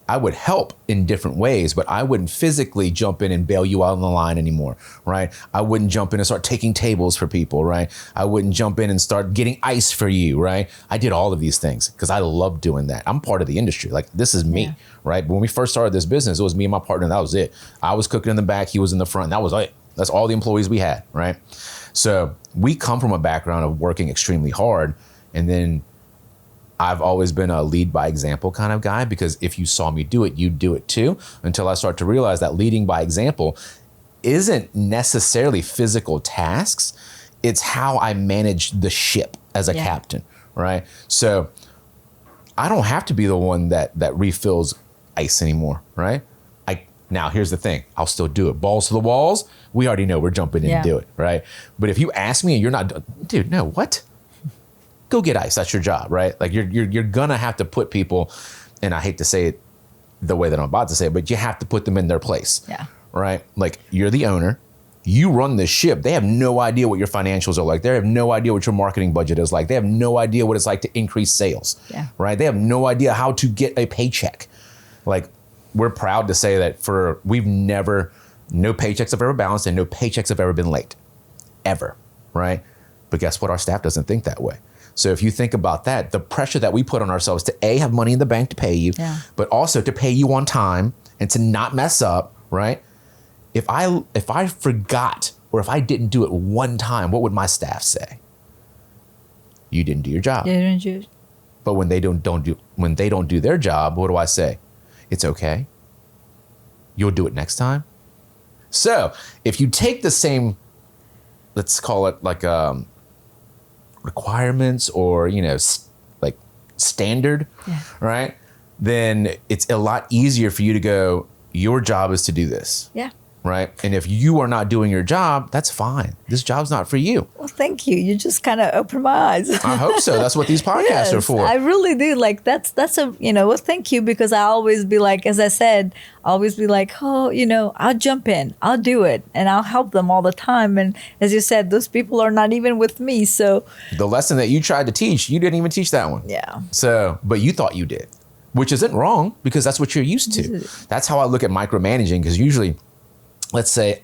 I would help in different ways, but I wouldn't physically jump in and bail you out on the line anymore, right? I wouldn't jump in and start taking tables for people, right? I wouldn't jump in and start getting ice for you, right? I did all of these things because I love doing that. I'm part of the industry. Like, this is me, right? But when we first started this business, it was me and my partner. That was it. I was cooking in the back. He was in the front. That was it. That's all the employees we had, right? So we come from a background of working extremely hard. And then I've always been a lead by example kind of guy, because if you saw me do it, you'd do it too, until I start to realize that leading by example isn't necessarily physical tasks. It's how I manage the ship as a captain, right? So I don't have to be the one that refills ice anymore, right? Now, here's the thing. I'll still do it. Balls to the walls. We already know we're jumping in and do it, right? But if you ask me and you're not, dude, no, what? Go get ice. That's your job, right? Like you're gonna have to put people, and I hate to say it the way that I'm about to say it, but you have to put them in their place. Yeah. Right? Like, you're the owner. You run this ship. They have no idea what your financials are like. They have no idea what your marketing budget is like. They have no idea what it's like to increase sales. Yeah. Right? They have no idea how to get a paycheck. Like, we're proud to say that no paychecks have ever bounced and no paychecks have ever been late. Ever. Right? But guess what? Our staff doesn't think that way. So if you think about that, the pressure that we put on ourselves to have money in the bank to pay you, but also to pay you on time and to not mess up, right? If I forgot, or if I didn't do it one time, what would my staff say? You didn't do your job. But when they don't do their job, what do I say? It's okay. You'll do it next time. So if you take the same let's call it like requirements or, like standard, right? Then it's a lot easier for you to go, your job is to do this. Yeah. Right. And if you are not doing your job, that's fine. This job's not for you. Well, thank you. You just kind of opened my eyes. I hope so. That's what these podcasts are for. I really do. Like that's a, well, thank you, because I always be like, as I said, always be like, oh, I'll jump in, I'll do it, and I'll help them all the time. And as you said, those people are not even with me. So the lesson that you tried to teach, you didn't even teach that one. Yeah. So, but you thought you did, which isn't wrong because that's what you're used to. That's how I look at micromanaging, because usually, let's say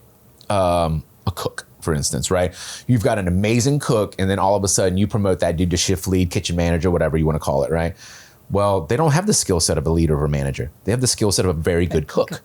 a cook, for instance, right? You've got an amazing cook, and then all of a sudden you promote that dude to shift lead, kitchen manager, whatever you want to call it, right? Well, they don't have the skill set of a leader or a manager. They have the skill set of a very good cook.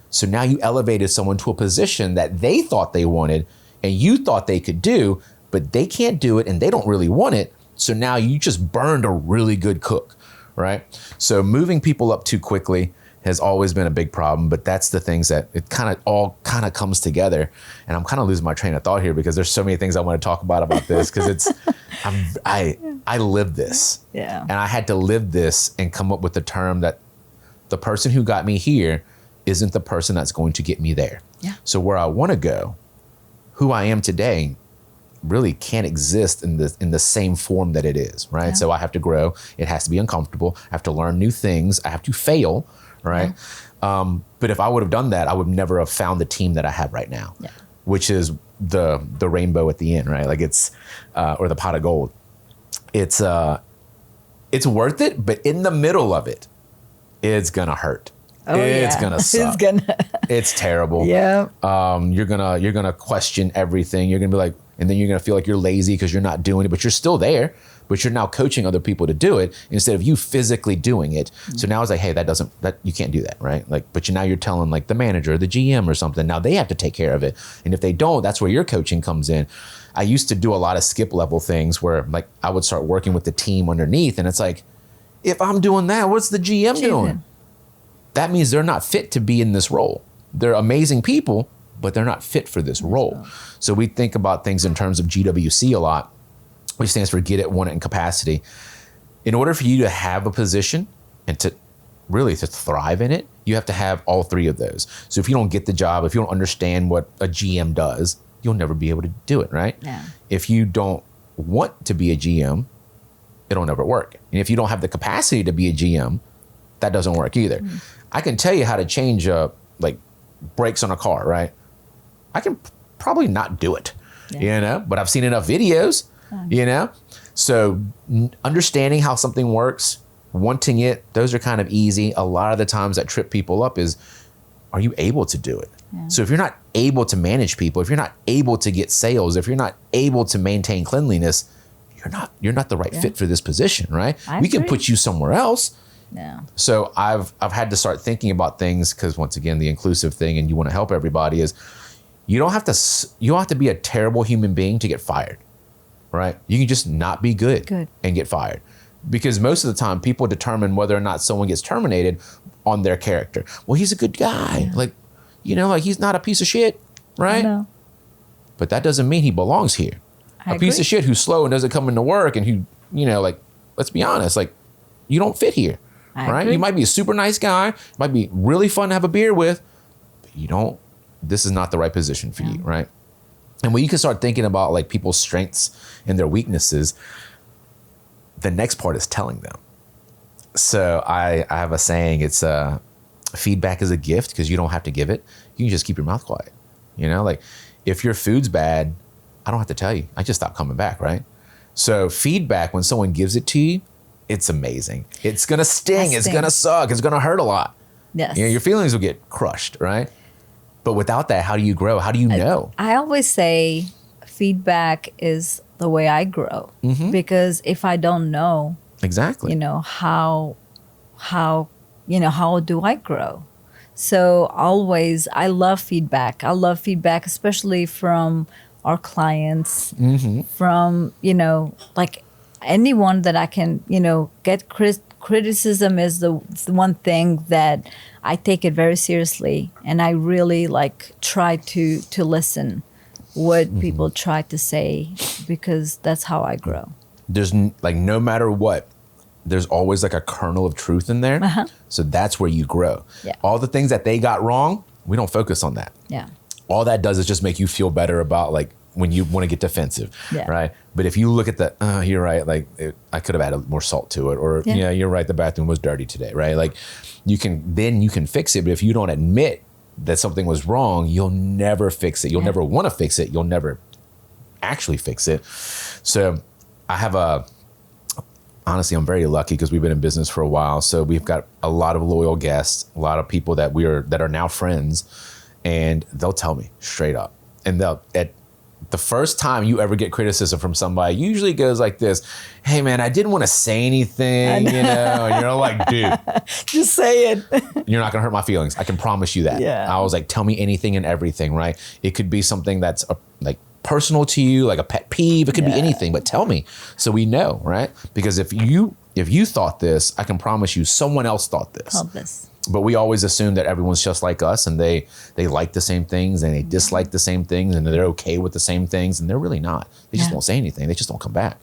So now you elevated someone to a position that they thought they wanted and you thought they could do, but they can't do it and they don't really want it. So now you just burned a really good cook, right? So moving people up too quickly has always been a big problem, but that's the things that it all comes together. And I'm kind of losing my train of thought here because there's so many things I want to talk about this, because it's, I live this. Yeah. And I had to live this and come up with the term that the person who got me here isn't the person that's going to get me there. Yeah. So where I want to go, who I am today, really can't exist in the same form that it is, right? Yeah. So I have to grow. It has to be uncomfortable. I have to learn new things. I have to fail. Right. Yeah. But if I would have done that, I would never have found the team that I have right now, which is the rainbow at the end, right? Like it's, or the pot of gold. It's worth it, but in the middle of it, it's going to hurt. Oh, it's going to suck. It's terrible. Yeah. You're going to question everything. You're going to be like, and then you're going to feel like you're lazy because you're not doing it, but you're still there. But you're now coaching other people to do it instead of you physically doing it. Mm-hmm. So now it's like, hey, that you can't do that, right? Like, but now you're telling like the manager, or the GM or something. Now they have to take care of it. And if they don't, that's where your coaching comes in. I used to do a lot of skip level things where like I would start working with the team underneath, and it's like, if I'm doing that, what's the GM doing? That means they're not fit to be in this role. They're amazing people, but they're not fit for this role. So we think about things in terms of GWC a lot, which stands for get it, want it, and capacity. In order for you to have a position and to really to thrive in it, you have to have all three of those. So if you don't get the job, if you don't understand what a GM does, you'll never be able to do it, right? Yeah. If you don't want to be a GM, it'll never work. And if you don't have the capacity to be a GM, that doesn't work either. Mm-hmm. I can tell you how to change like brakes on a car, right? I can probably not do it, but I've seen enough videos. So understanding how something works, wanting it, those are kind of easy. A lot of the times that trip people up is, are you able to do it? Yeah. So if you're not able to manage people, if you're not able to get sales, if you're not able to maintain cleanliness, you're not the right fit for this position, right? We can put you somewhere else. Yeah. So I've had to start thinking about things, because once again, the inclusive thing, and you want to help everybody, is you don't have to be a terrible human being to get fired. Right? You can just not be good and get fired. Because most of the time people determine whether or not someone gets terminated on their character. Well, he's a good guy. Yeah. Like he's not a piece of shit, right? I know. But that doesn't mean he belongs here. I agree. Piece of shit who's slow and doesn't come into work and who, like, let's be honest, like, you don't fit here. I agree. You might be a super nice guy, might be really fun to have a beer with, but this is not the right position for you, right? And when you can start thinking about like people's strengths and their weaknesses, the next part is telling them. So I have a saying, it's feedback is a gift because you don't have to give it. You can just keep your mouth quiet. Like if your food's bad, I don't have to tell you. I just stop coming back, right? So feedback, when someone gives it to you, it's amazing. It's going to sting. It's going to suck. It's going to hurt a lot. Yes. Your feelings will get crushed, right? But without that, how do you grow? How do you know? I always say feedback is the way I grow. Mm-hmm. Because if I don't know, exactly, how do I grow? So always, I love feedback. I love feedback, especially from our clients, from, like anyone that I can, get criticism is the one thing that I take it very seriously, and I really like try to listen what people try to say, because that's how I grow. There's like, no matter what, there's always like a kernel of truth in there. So that's where you grow. Yeah. All the things that they got wrong, we don't focus on that. Yeah. All that does is just make you feel better about like when you want to get defensive, right? But if you look at the, you're right, like I could have added more salt to it, or yeah, you're right, the bathroom was dirty today, right? Like you can fix it, but if you don't admit that something was wrong, you'll never fix it. You'll never want to fix it. You'll never actually fix it. So I have honestly, I'm very lucky because we've been in business for a while. So we've got a lot of loyal guests, a lot of people that are now friends, and they'll tell me straight up. And at the first time you ever get criticism from somebody, usually goes like this: "Hey man, I didn't want to say anything, you know," and you're like, "Dude, just say it. You're not gonna hurt my feelings. I can promise you that." Yeah. I was like, "Tell me anything and everything," right? It could be something that's like personal to you, like a pet peeve. It could be anything, but tell me so we know, right? Because if you thought this, I can promise you someone else thought this. But we always assume that everyone's just like us, and they like the same things, and they dislike the same things, and they're okay with the same things, and they're really not. They just won't say anything. They just don't come back.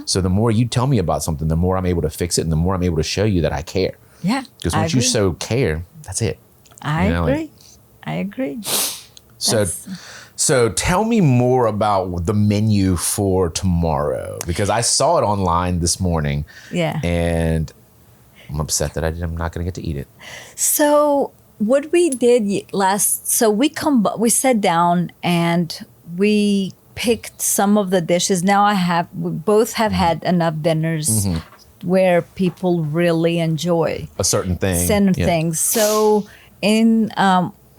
So the more you tell me about something, the more I'm able to fix it, and the more I'm able to show you that I care. Yeah. Because once you show care, that's it. I agree. So tell me more about the menu for tomorrow, because I saw it online this morning. Yeah. And I'm upset that I'm not going to get to eat it. So what we did we sat down and we picked some of the dishes. Now we both have had enough dinners where people really enjoy a certain thing. Things. So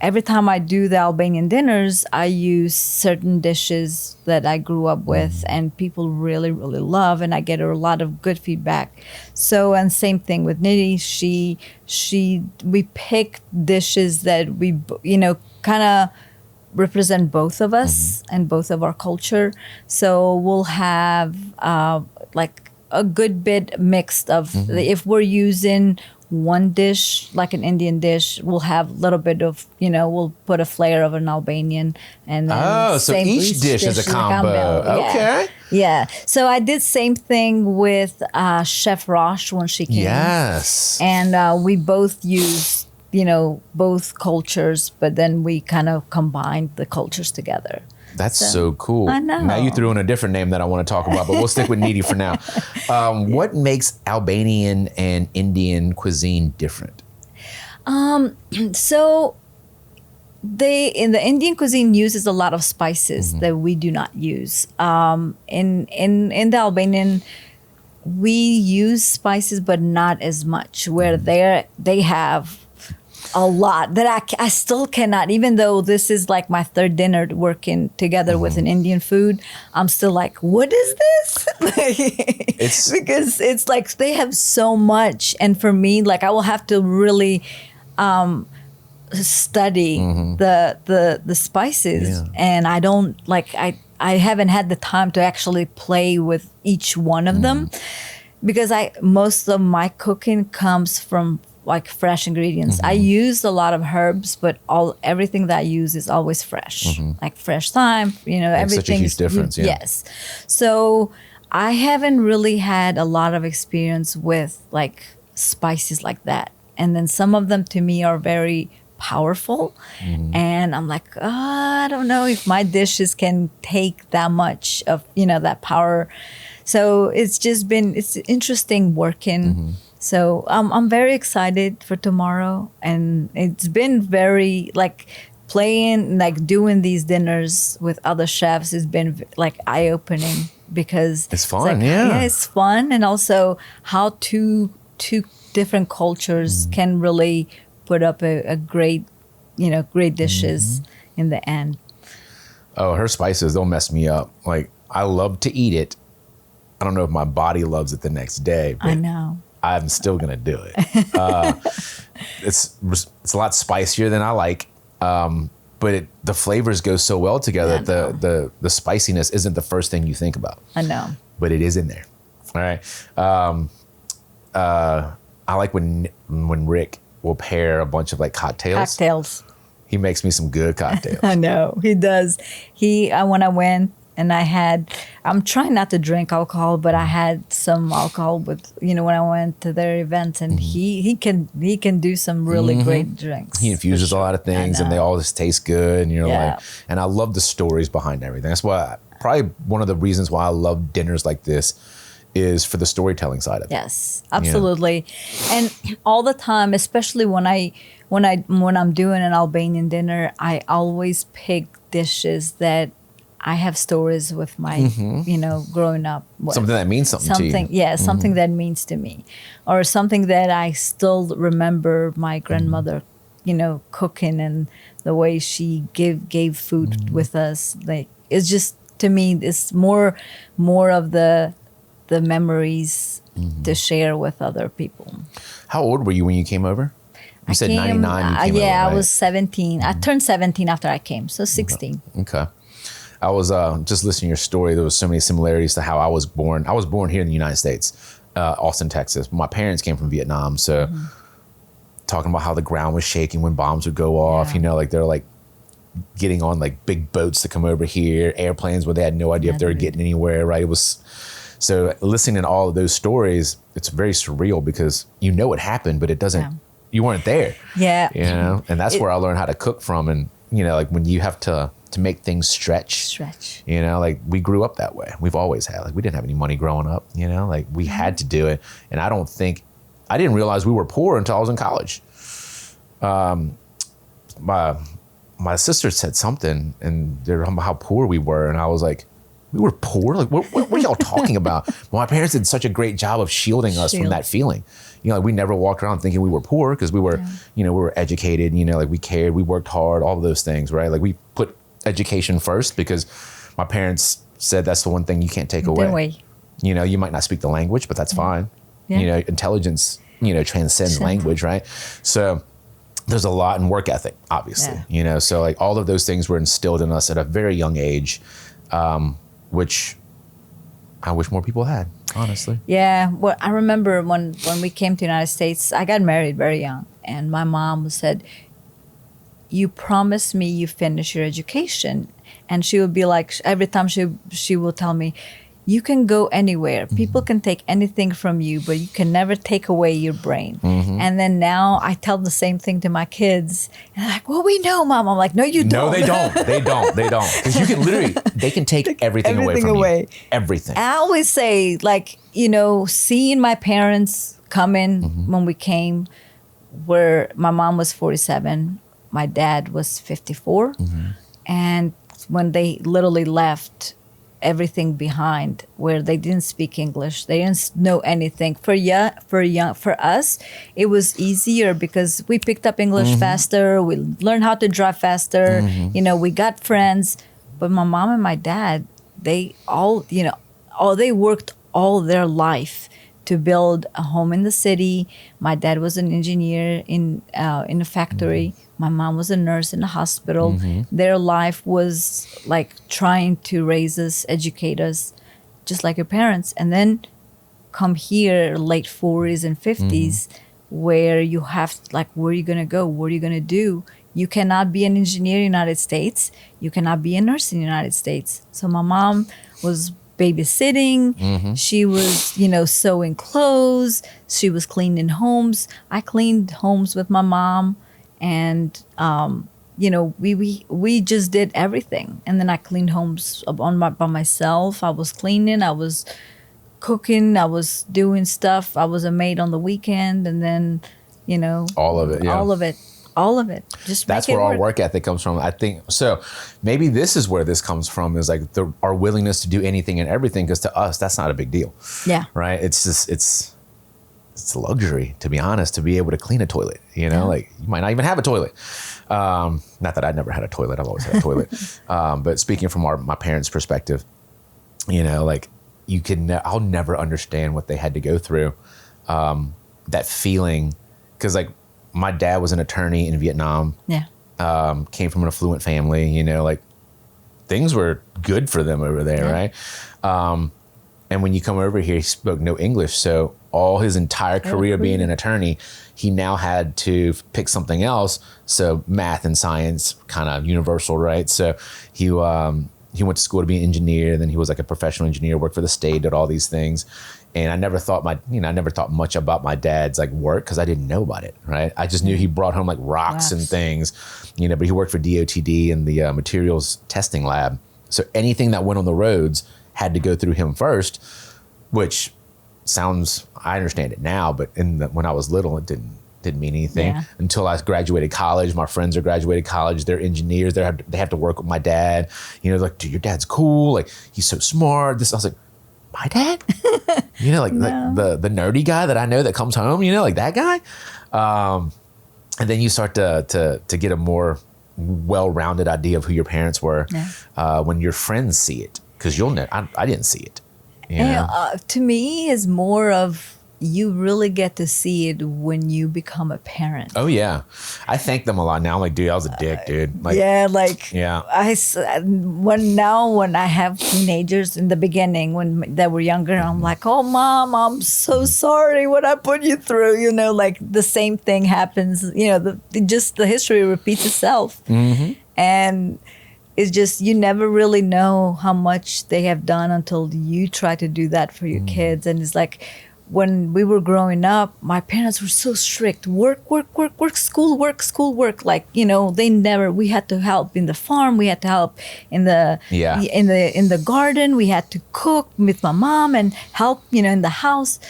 every time I do the Albanian dinners, I use certain dishes that I grew up with and people really, really love, and I get a lot of good feedback. So, and same thing with Nidhi. We pick dishes that we, kind of represent both of us and both of our culture. So we'll have like a good bit mixed of, if we're using one dish, like an Indian dish, we'll have a little bit of, we'll put a flair of an Albanian. And then so each dish is a combo. Okay. Yeah. So I did same thing with Chef Rosh when she came. Yes. And we both used, both cultures, but then we kind of combined the cultures together. That's so cool. I know. Now you threw in a different name that I want to talk about, but we'll stick with Nidhi for now. What makes Albanian and Indian cuisine different? So in the Indian cuisine uses a lot of spices that we do not use. In the Albanian, we use spices, but not as much. Where they have a lot that I still cannot, even though this is like my third dinner working together with an Indian food, I'm still like, what is this? Because it's like they have so much. And for me, like I will have to really study the spices. And I don't like, I haven't had the time to actually play with each one of them, because most of my cooking comes from like fresh ingredients. I use a lot of herbs, but everything that I use is always fresh, like fresh thyme, everything. Such a huge difference. Yes. So I haven't really had a lot of experience with like spices like that. And then some of them to me are very powerful. And I'm like, I don't know if my dishes can take that much of, that power. So it's interesting working. So I'm very excited for tomorrow, and it's been very like doing these dinners with other chefs has been like eye-opening, because it's fun. It's fun, and also how two different cultures can really put up a great dishes in the end. Oh, her spices, they'll mess me up. Like I love to eat it. I don't know if my body loves it the next day. But I know. I'm still gonna do it. It's a lot spicier than I like, but the flavors go so well together. The spiciness isn't the first thing you think about. I know, but it is in there. All right. I like when Rick will pair a bunch of like cocktails. He makes me some good cocktails. I know he does. When I went and I'm trying not to drink alcohol, but I had some alcohol with, when I went to their events, and he can do some really great drinks. He infuses a lot of things, and they all just taste good. And you're like, and I love the stories behind everything. That's why probably one of the reasons why I love dinners like this is for the storytelling side of it. Yes, absolutely. And all the time, especially when I'm doing an Albanian dinner, I always pick dishes that I have stories with my, growing up. Something that means something to you. Yeah, something that means to me. Or something that I still remember my grandmother, cooking, and the way she gave food with us. Like, it's just, to me, it's more of the memories to share with other people. How old were you when you came over? You said 99 you came over, right? I was 17. I turned 17 after I came, so 16. Okay. I was just listening to your story. There was so many similarities to how I was born. I was born here in the United States, Austin, Texas. My parents came from Vietnam, so talking about how the ground was shaking when bombs would go off, they're like getting on like big boats to come over here, airplanes where they had no idea if they were getting anywhere, right? It was... So listening to all of those stories, it's very surreal because it happened, but it doesn't, you weren't there. Yeah. And that's where I learned how to cook from. And, like when you have to make things stretch, like we grew up that way. We've always had, like we didn't have any money growing up, like we had to do it. And I didn't realize we were poor until I was in college. My sister said something and they're talking about how poor we were. And I was like, we were poor? Like, what are y'all talking about? Well, my parents did such a great job of shielding us from that feeling. Like we never walked around thinking we were poor because we were, we were educated, like we cared, we worked hard, all of those things, right? Like we put education first because my parents said that's the one thing you can't take away. You might not speak the language, but that's fine. Intelligence, transcends language, right? So there's a lot in work ethic, obviously, so like all of those things were instilled in us at a very young age. Which I wish more people had, honestly. Yeah. Well, I remember when we came to the United States, I got married very young. And my mom said, you promised me you finish your education. And she would be like, every time she will tell me, you can go anywhere. People can take anything from you, but you can never take away your brain. And then now I tell the same thing to my kids. And they're like, well, we know, Mom. I'm like, no, you don't. No, they don't. They don't. Because you can literally, they can take everything away from you. Everything. I always say, like, seeing my parents come in when we came, where my mom was 47, my dad was 54. And when they literally left everything behind, where they didn't speak English, they didn't know anything. For us, it was easier because we picked up English faster. We learned how to drive faster. We got friends. But my mom and my dad, they all, they worked all their life to build a home in the city. My dad was an engineer in a factory. My mom was a nurse in a hospital. Their life was like trying to raise us, educate us, just like your parents. And then come here, late 40s and 50s, where you have, like, where are you going to go? What are you going to do? You cannot be an engineer in the United States. You cannot be a nurse in the United States. So my mom was babysitting. She was, sewing clothes. She was cleaning homes. I cleaned homes with my mom. And, we just did everything. And then I cleaned homes by myself. I was cleaning. I was cooking. I was doing stuff. I was a maid on the weekend. And then, all of it. Yeah. All of it. Just that's where our work ethic comes from. I think so. Maybe this is where this comes from, is like our willingness to do anything and everything. Because to us, that's not a big deal. Yeah. Right. It's just, it's a luxury, to be honest, to be able to clean a toilet. Like you might not even have a toilet. Not that I never had a toilet. I've always had a toilet. But speaking from my parents' perspective, like I'll never understand what they had to go through. That feeling, because like my dad was an attorney in Vietnam. Yeah. Came from an affluent family. Like things were good for them over there, right? And when you come over here, he spoke no English, so all his entire career being an attorney, he now had to pick something else. So math and science, kind of universal, right? So he went to school to be an engineer. Then he was like a professional engineer, worked for the state, did all these things. And I never thought much about my dad's like work because I didn't know about it, right? I just knew he brought home like rocks and things, but he worked for DOTD in the materials testing lab. So anything that went on the roads had to go through him first, which sounds, I understand it now, but when I was little, it didn't mean anything until I graduated college. My friends are graduated college. They're engineers. They have to work with my dad. Like, dude, your dad's cool. Like, he's so smart. I was like, my dad? Like the nerdy guy that I know that comes home, like that guy. And then you start to get a more well-rounded idea of who your parents were when your friends see it. Because you'll know, I didn't see it. To me, is more of you really get to see it when you become a parent. Oh yeah, I thank them a lot now. I'm like, dude, I was a dick, dude. Like, when I have teenagers in the beginning when they were younger, I'm like, oh mom, I'm so sorry what I put you through. Like the same thing happens. The history repeats itself, and it's just you never really know how much they have done until you try to do that for your kids, and it's like. When we were growing up, my parents were so strict. Work, school work. Like, we had to help in the farm. We had to help in the garden. We had to cook with my mom and help, in the house.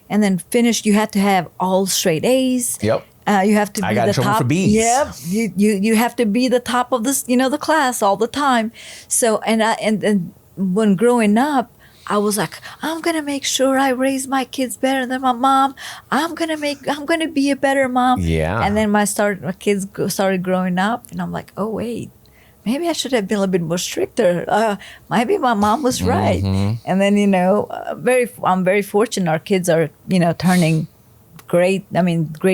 And then finished, you had to have all straight A's. Yep. You have to be the top. For B's. Yep. You have to be the top of this, the class all the time. So, and when growing up, I was like, I'm gonna make sure I raise my kids better than my mom. I'm gonna be a better mom. Yeah. And then my kids started growing up, and I'm like, oh wait, maybe I should have been a little bit more stricter. Maybe my mom was right. And then I'm very fortunate. Our kids are turning great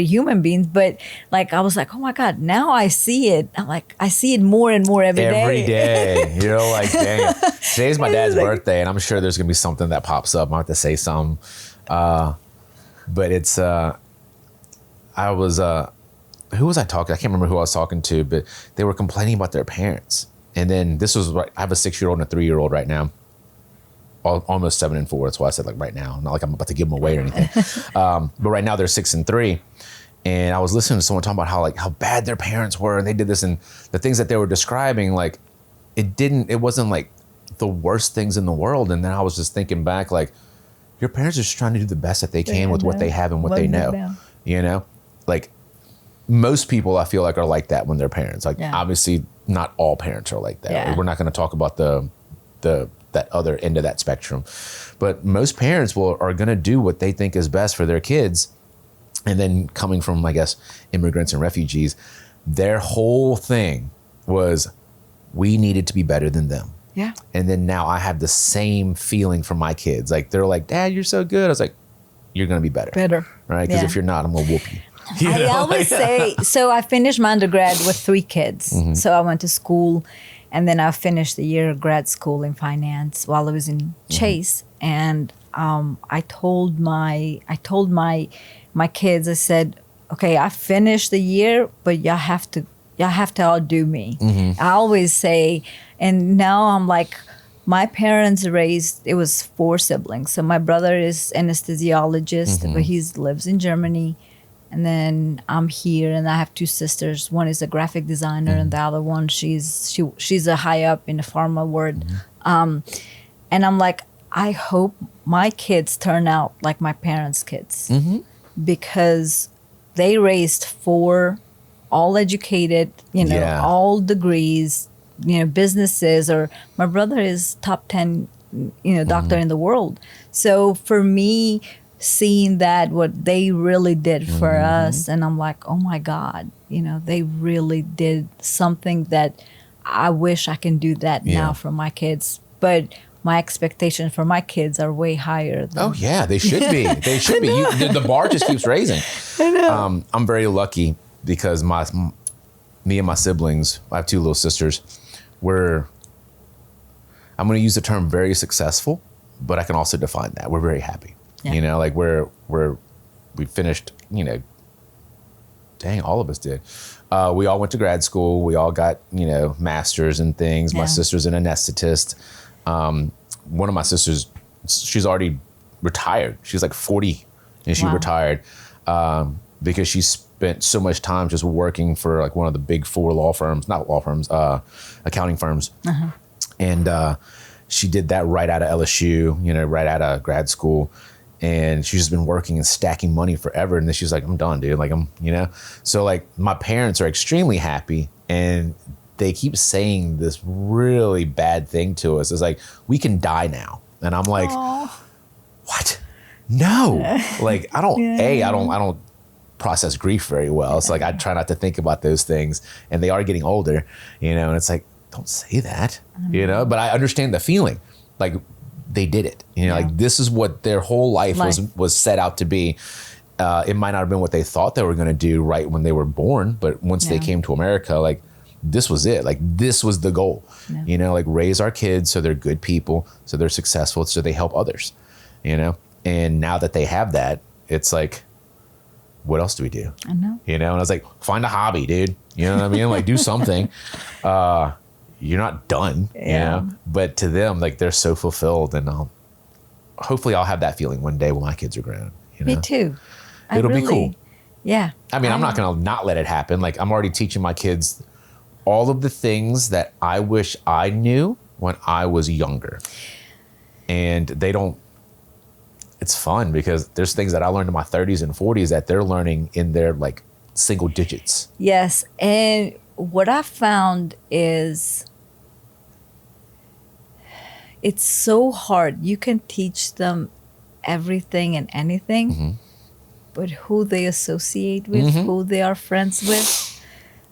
human beings, but like I was like, oh my God, now I see it. I'm like, I see it more and more every day. Every day. Like, dang. Today's my dad's birthday, and I'm sure there's gonna be something that pops up. I have to say something. But it's who was I talking? I can't remember who I was talking to, but they were complaining about their parents. And then this was I have a 6-year-old and a 3-year-old right now. Almost 7 and 4. That's why I said like right now. Not like I'm about to give them away or anything. But right now they're 6 and 3. And I was listening to someone talking about how bad their parents were, and they did this, and the things that they were describing, like it wasn't like the worst things in the world. And then I was just thinking back, like your parents are just trying to do the best that they can with what they have and what they know. Like most people I feel like are like that when they're parents. Like obviously not all parents are like that. Yeah. We're not going to talk about the that other end of that spectrum, but most parents are going to do what they think is best for their kids. And then coming from, I guess, immigrants and refugees, their whole thing was we needed to be better than them. Yeah. And then now I have the same feeling for my kids. Like they're like, Dad, you're so good. I was like, you're going to be better. Right? Because if you're not, I'm going to whoop you. I always say, so I finished my undergrad with 3 kids. So I went to school. And then I finished the year of grad school in finance while I was in Chase. And I told my kids, I said, okay, I finished the year, but y'all have to outdo me. I always say, and now I'm like, my parents it was 4 siblings. So my brother is anesthesiologist, but he lives in Germany. And then I'm here, and I have 2 sisters. One is a graphic designer, and the other one, she's a high up in the pharma world. And I'm like, I hope my kids turn out like my parents' kids, because they raised 4 all educated, all degrees, businesses. Or my brother is top 10, doctor in the world. So for me, seeing that what they really did for us, and I'm like, oh my God, they really did something that I wish I can do that now for my kids. But my expectations for my kids are way higher. Oh yeah, they should be. They should be. The bar just keeps raising. I know. I'm very lucky because me and my siblings, I have 2 little sisters, I'm going to use the term very successful, but I can also define that. We're very happy. You know, like we finished, you know, dang, all of us did. We all went to grad school. We all got, you know, masters and things. My sister's an anesthetist. One of my sisters, she's already retired. She's like 40 and she retired because she spent so much time just working for like one of the big four accounting firms. And she did that right out of LSU, you know, right out of grad school. And she's just been working and stacking money forever. And then she's like, I'm done, dude. Like, you know, so like my parents are extremely happy and they keep saying this really bad thing to us. It's like, we can die now. And I'm like, what? No. Like, I don't process grief very well. It's like, I try not to think about those things, and they are getting older, you know, and it's like, don't say that, you know, but I understand the feeling. Like, they did it, you know, like this is what their whole life was set out to be. It might not have been what they thought they were going to do right when they were born, but once they came to America, like this was it. Like this was the goal, you know, like raise our kids so they're good people, so they're successful, so they help others, you know. And now that they have that, it's like, what else do we do? I know. You know, and I was like, find a hobby, dude. You know what I mean? Like do something. You're not done, you know, but to them, like they're so fulfilled, and hopefully I'll have that feeling one day when my kids are grown. You know? Me too. It'll be cool. Yeah. I mean, I'm not going to not let it happen. Like I'm already teaching my kids all of the things that I wish I knew when I was younger. And they don't, it's fun because there's things that I learned in my 30s and 40s that they're learning in their like single digits. Yes. And what I found is it's so hard. You can teach them everything and anything, but who they associate with, who they are friends with,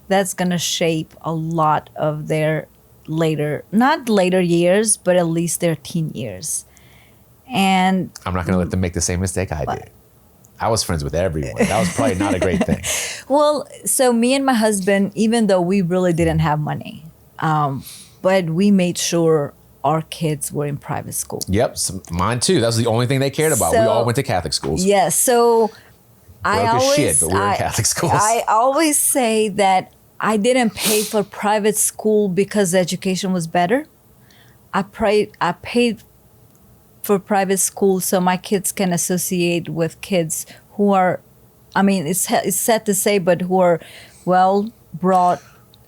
that's going to shape a lot of their not later years, but at least their teen years. And I'm not going to let them make the same mistake I did. I was friends with everyone. That was probably not a great thing. Well, so me and my husband, even though we really didn't have money, but we made sure our kids were in private school. Yep, mine too. That was the only thing they cared about. We all went to Catholic schools. Yeah, so but we were in Catholic schools. I always say that I didn't pay for private school because the education was better. I paid for private school so my kids can associate with kids who are, I mean, it's sad to say, but who are well brought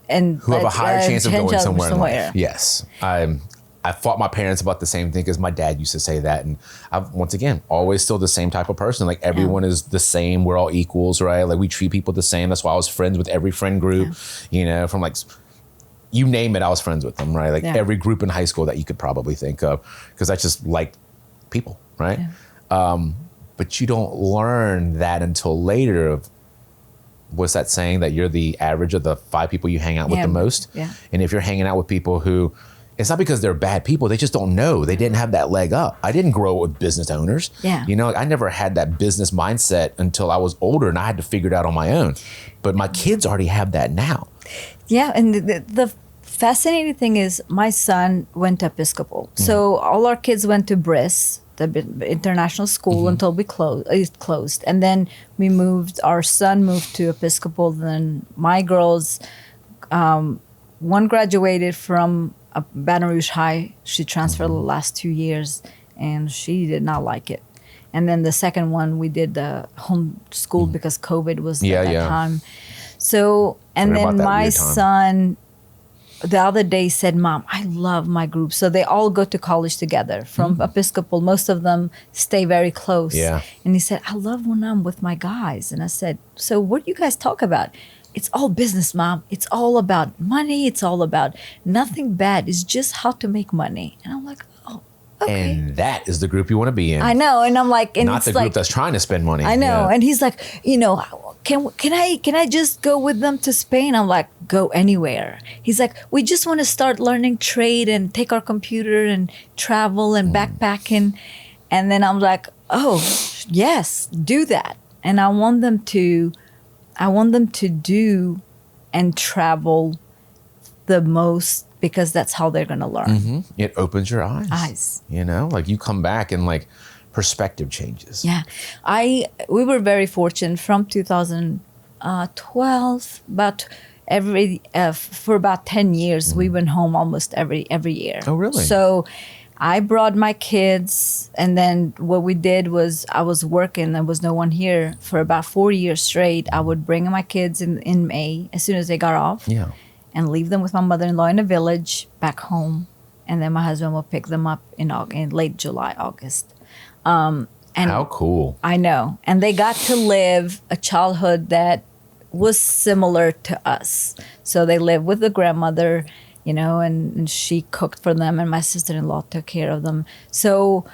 and who have a higher chance of going somewhere in life. Yes. I fought my parents about the same thing because my dad used to say that. And I've, once again, always still the same type of person. Like everyone is the same. We're all equals, right? Like we treat people the same. That's why I was friends with every friend group, you know, from like, you name it, I was friends with them, right? Like every group in high school that you could probably think of, because I just liked people, right? But you don't learn that until later of, what's that saying, that you're the average of the 5 people you hang out with the most? And if you're hanging out with people who, it's not because they're bad people, they just don't know. They didn't have that leg up. I didn't grow up with business owners. You know, I never had that business mindset until I was older and I had to figure it out on my own. But my kids already have that now. Yeah, and the fascinating thing is my son went to Episcopal. So all our kids went to BRIS, the international school, until it closed. And then our son moved to Episcopal. Then my girls, one graduated from Baton Rouge High. She transferred the last 2 years and she did not like it. And then the second one, we did the home school because COVID was at that time. So, and then my son the other day said, Mom, I love my group. So they all go to college together from Episcopal. Most of them stay very close. And he said, I love when I'm with my guys. And I said, so what do you guys talk about? It's all business, Mom. It's all about money. It's all about nothing bad. It's just how to make money. And I'm like, oh, okay. And that is the group you want to be in. I know. And I'm like, and not the group that's trying to spend money. I know. And he's like, you know, can I just go with them to Spain? I'm like, go anywhere. He's like, we just want to start learning trade and take our computer and travel and backpacking. And then I'm like, oh, yes, do that. And I want them to do and travel the most because that's how they're going to learn. It opens your eyes. You know, like you come back and like perspective changes. Yeah. We were very fortunate from 2012, for about 10 years, we went home almost every year. Oh, really? So I brought my kids, and then what we did was I was working. There was no one here for about 4 years straight. I would bring my kids in May as soon as they got off, and leave them with my mother-in-law in the village back home, and then my husband will pick them up in late July, August. And how cool! I know, and they got to live a childhood that was similar to us. So they lived with the grandmother, and she cooked for them, and my sister-in-law took care of them. So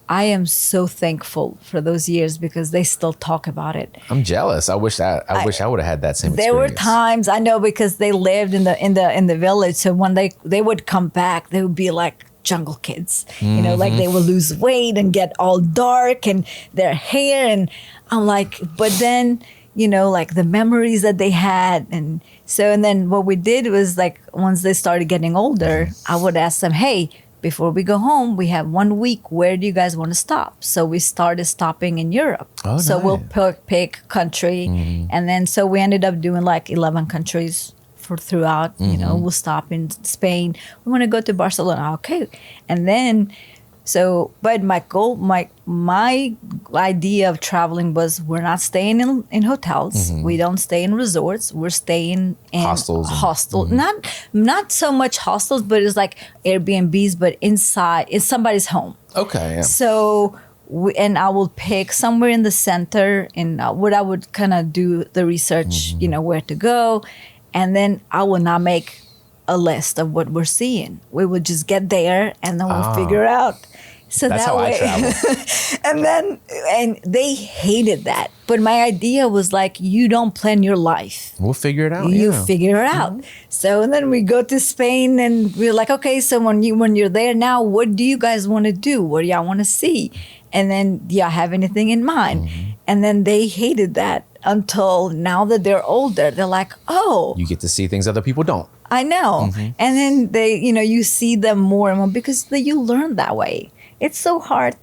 I am so thankful for those years because they still talk about it. I'm jealous. I wish I would have had that same experience. There were times, I know, because they lived in the village. So when they would come back, they would be like jungle kids, like they would lose weight and get all dark and their hair. And I'm like, but then, like the memories that they had. And then what we did was, like, once they started getting older, I would ask them, hey, before we go home, we have 1 week. Where do you guys want to stop? So we started stopping in Europe. Oh, so nice. We'll pick country. And then so we ended up doing like 11 countries throughout. We'll stop in Spain. We want to go to Barcelona. Okay. And then, but my goal, my idea of traveling was we're not staying in hotels. We don't stay in resorts. We're staying in hostels. Not so much hostels, but it's like Airbnbs, but inside, it's somebody's home. Okay. Yeah. So, and I will pick somewhere in the center, and what I would kind of do the research, where to go. And then I will not make a list of what we're seeing. We would just get there, and then we'll figure out. So that's that how way, I travel. and they hated that. But my idea was like, you don't plan your life. We'll figure it out. You figure it out. So and then we go to Spain, and we're like, okay, so when you're there now, what do you guys want to do? What do y'all want to see? And then, do y'all have anything in mind? And then they hated that until now that they're older. They're like, oh. You get to see things other people don't. I know. And then they, you see them more and more because you learn that way. It's so hard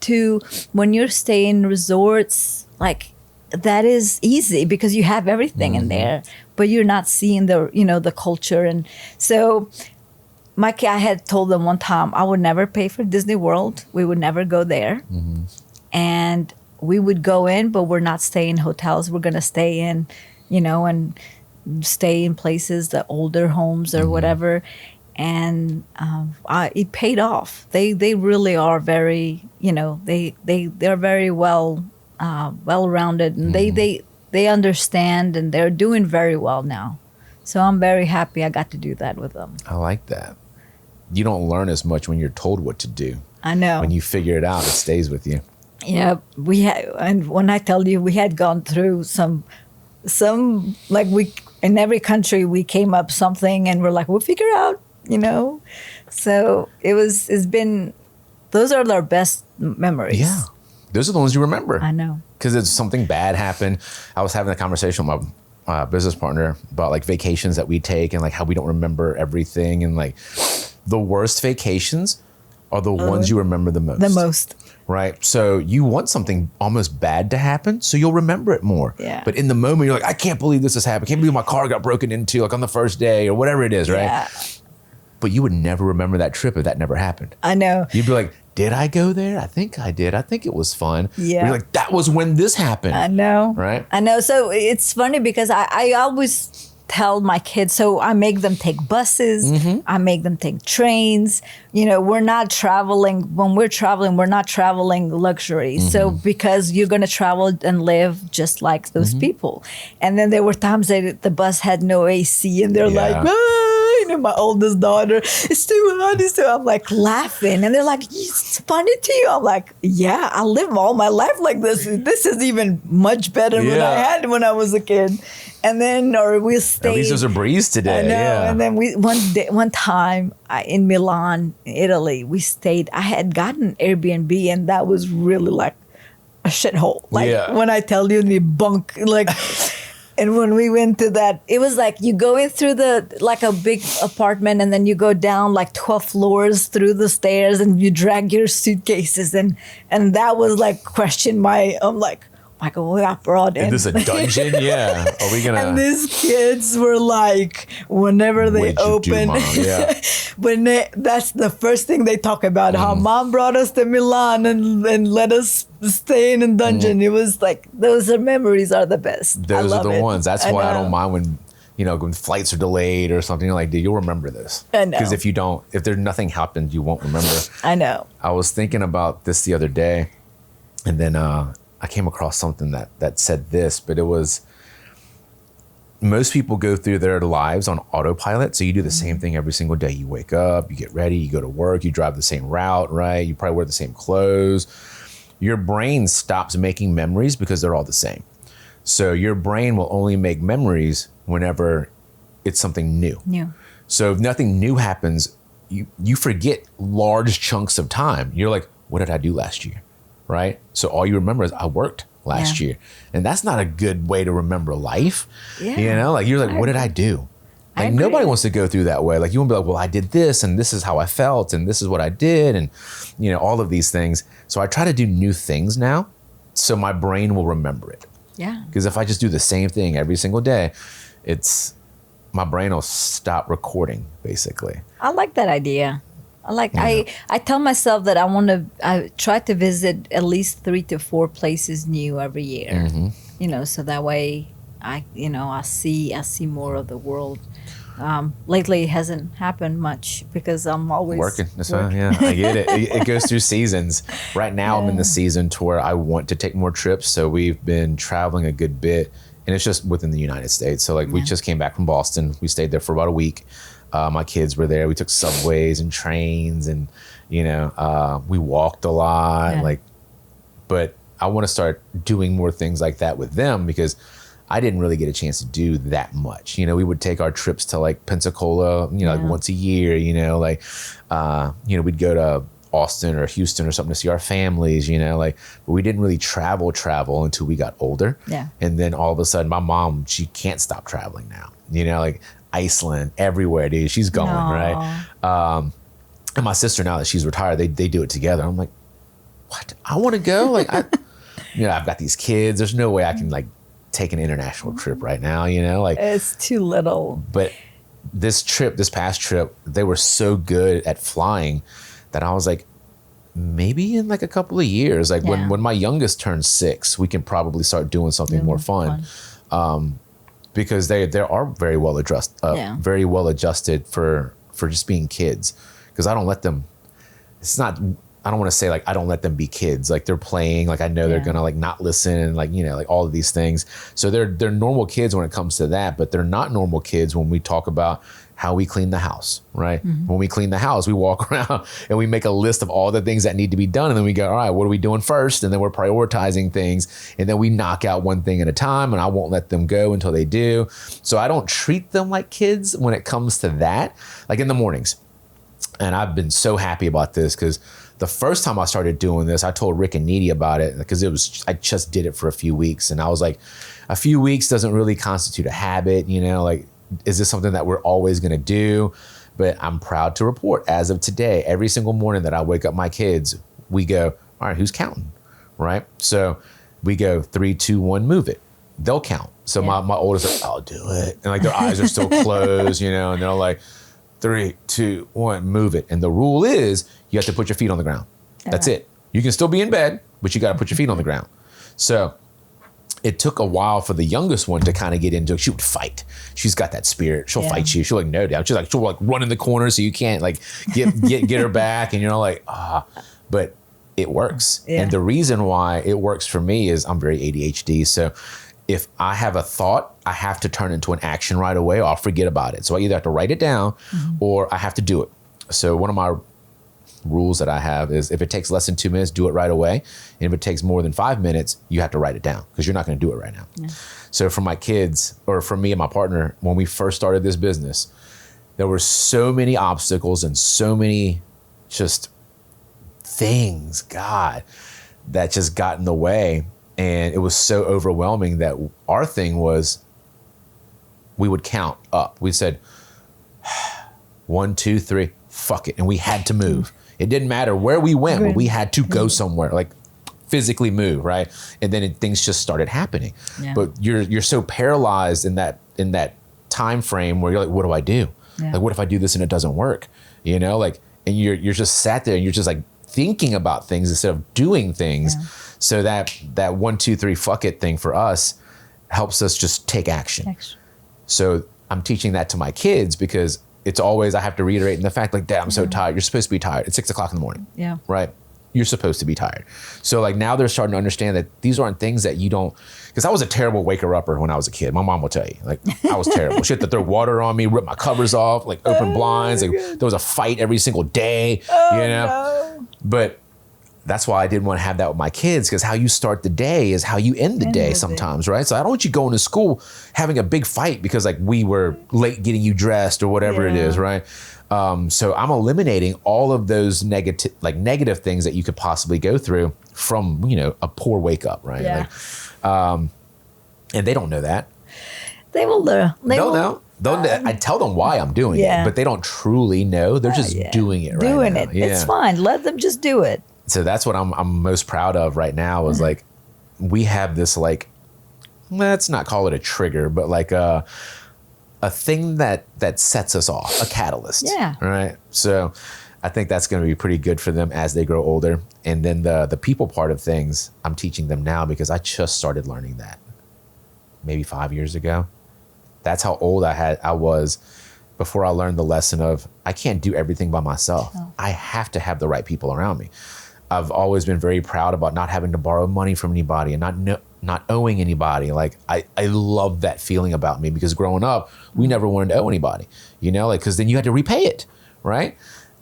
when you're staying in resorts, like that is easy because you have everything in there, but you're not seeing the culture. And so I had told them one time I would never pay for Disney World. We would never go there. And we would go in, but we're not staying in hotels. We're going to stay in, and stay in places, the older homes or whatever. And it paid off. They really are very, they're very well-rounded, and they understand, and they're doing very well now. So I'm very happy I got to do that with them. I like that. You don't learn as much when you're told what to do. I know. When you figure it out, it stays with you. Yeah, we had, and when I tell you, we had gone through some like in every country we came up something, and we're like, we'll figure it out. So it's been, those are our best memories. Yeah. Those are the ones you remember. I know. Because it's something bad happened. I was having a conversation with my business partner about like vacations that we take and like how we don't remember everything. And like the worst vacations are the ones you remember the most. The most. Right. So you want something almost bad to happen, so you'll remember it more. Yeah. But in the moment, you're like, I can't believe this has happened. I can't believe my car got broken into like on the first day or whatever it is. Right. Yeah. But you would never remember that trip if that never happened. I know. You'd be like, did I go there? I think I did. I think it was fun. Yeah. You're like, that was when this happened. I know. Right? I know. So it's funny because I always tell my kids, so I make them take buses. I make them take trains. We're not traveling. When we're traveling, we're not traveling luxury. So because you're going to travel and live just like those people. And then there were times that the bus had no AC, and they're like, my oldest daughter, it's too hot. I'm like laughing, and they're like, it's funny to you. I'm like, yeah, I live all my life like this. This is even much better than I had when I was a kid. And then, or we stayed. At least there's a breeze today. I know. Yeah. And then one time in Milan, Italy, we stayed. I had gotten Airbnb, and that was really like a shithole. Like when I tell you, the bunk, like. And when we went to that, it was like you go in through like a big apartment, and then you go down like 12 floors through the stairs, and you drag your suitcases. And that was like I'm like, Michael, we got brought in. Is this a dungeon? Yeah. Are we gonna? And these kids were like, whenever they open, that's the first thing they talk about. How mom brought us to Milan and let us stay in a dungeon. It was like, those memories are the best. Those are the ones. That's why I don't mind when, when flights are delayed or something. You're like, dude, you'll remember this. I know. Because if there's nothing happened, you won't remember. I know. I was thinking about this the other day, and then I came across something that said this, but it was, most people go through their lives on autopilot. So you do the same thing every single day. You wake up, you get ready, you go to work, you drive the same route, right? You probably wear the same clothes. Your brain stops making memories because they're all the same. So your brain will only make memories whenever it's something new. So if nothing new happens, you forget large chunks of time. You're like, what did I do last year? Right? So all you remember is I worked last year. And that's not a good way to remember life. Yeah. Like, you're like, what did I do? Like, nobody wants to go through that way. Like, you won't be like, well, I did this, and this is how I felt, and this is what I did, and, all of these things. So I try to do new things now, so my brain will remember it. Yeah. Because if I just do the same thing every single day, my brain will stop recording, basically. I like that idea. I tell myself that I try to visit at least 3 to 4 places new every year. So that way I see more of the world. Lately it hasn't happened much because I'm always working. That's fine. Yeah, I get it. It goes through seasons. Right now I'm in the season to where I want to take more trips. So we've been traveling a good bit, and it's just within the United States. So we just came back from Boston. We stayed there for about a week. My kids were there. We took subways and trains, and we walked a lot. But I want to start doing more things like that with them, because I didn't really get a chance to do that much. We would take our trips to like Pensacola, like once a year. We'd go to Austin or Houston or something to see our families. But we didn't really travel until we got older. Yeah. And then all of a sudden, my mom, she can't stop traveling now. Iceland, everywhere, dude. She's going, right? And my sister, now that she's retired, they do it together. I'm like, what? I want to go? I've got these kids. There's no way I can take an international trip right now, it's too little. But this past trip, they were so good at flying that I was like, maybe in a couple of years, when my youngest turns 6, we can probably start doing something more fun. Because they are very well adjusted for just being kids. Because I don't let them. I don't want to say I don't let them be kids. They're playing. I know they're gonna not listen, and all of these things. So they're normal kids when it comes to that, but they're not normal kids when we talk about how we clean the house, right? When we clean the house, we walk around and we make a list of all the things that need to be done. And then we go, all right, what are we doing first? And then we're prioritizing things. And then we knock out one thing at a time, and I won't let them go until they do. So I don't treat them like kids when it comes to that, in the mornings. And I've been so happy about this, because the first time I started doing this, I told Rick and Needy about it, because I just did it for a few weeks. And I was like, a few weeks doesn't really constitute a habit, is this something that we're always going to do? But I'm proud to report, as of today, every single morning that I wake up my kids, we go, all right, who's counting? Right? So we go 3, 2, 1, move it. They'll count. So my oldest is like, I'll do it. And their eyes are still closed, and they're like, 3, 2, 1, move it. And the rule is you have to put your feet on the ground. That's it. You can still be in bed, but you got to put your feet on the ground. So it took a while for the youngest one to kind of get into it. She would fight. She's got that spirit. She'll fight you. She'll no doubt. She'll run in the corner so you can't get her back. And you're like, but it works. Yeah. And the reason why it works for me is I'm very ADHD. So if I have a thought, I have to turn into an action right away, or I'll forget about it. So I either have to write it down or I have to do it. So one of my rules that I have is, if it takes less than 2 minutes, do it right away. And if it takes more than 5 minutes, you have to write it down, because you're not going to do it right now. Yeah. So for my kids, or for me and my partner, when we first started this business, there were so many obstacles and so many just things, God, that just got in the way. And it was so overwhelming that our thing was, we would count up. We said, 1, 2, 3, fuck it. And we had to move. It didn't matter where we went, but we had to go somewhere, like physically move, right? And then things just started happening. Yeah. But you're so paralyzed in that time frame where you're like, what do I do? Yeah. Like, what if I do this and it doesn't work? You know, like, and you're just sat there and you're just like thinking about things instead of doing things. Yeah. So that 1, 2, 3, fuck it thing for us helps us just take action. So I'm teaching that to my kids because it's always, I have to reiterate in the fact like, Dad, I'm so tired. You're supposed to be tired. It's 6 o'clock in the morning. Yeah. Right. You're supposed to be tired. So like now they're starting to understand that these aren't things that you don't, because I was a terrible waker-upper when I was a kid. My mom will tell you, like I was terrible. She had to throw water on me, rip my covers off, like open blinds. Like there was a fight every single day, you know? No. But that's why I didn't want to have that with my kids, because how you start the day is how you end the day sometimes, right? So I don't want you going to school having a big fight because like we were late getting you dressed or whatever it is, right? So I'm eliminating all of those negative things that you could possibly go through from, you know, a poor wake up, right? Yeah. Like, and they don't know that. They will learn. They'll know. I tell them why I'm doing it, but they don't truly know. They're just doing it right now. Yeah. It's fine. Let them just do it. So that's what I'm most proud of right now is like, we have this like, let's not call it a trigger, but like a thing that sets us off, a catalyst. Yeah. Right. So I think that's going to be pretty good for them as they grow older. And then the people part of things I'm teaching them now because I just started learning that maybe 5 years ago. That's how old I was before I learned the lesson of I can't do everything by myself. Oh. I have to have the right people around me. I've always been very proud about not having to borrow money from anybody and not owing anybody. Like I love that feeling about me because growing up, we never wanted to owe anybody, you know, like, cause then you had to repay it. Right.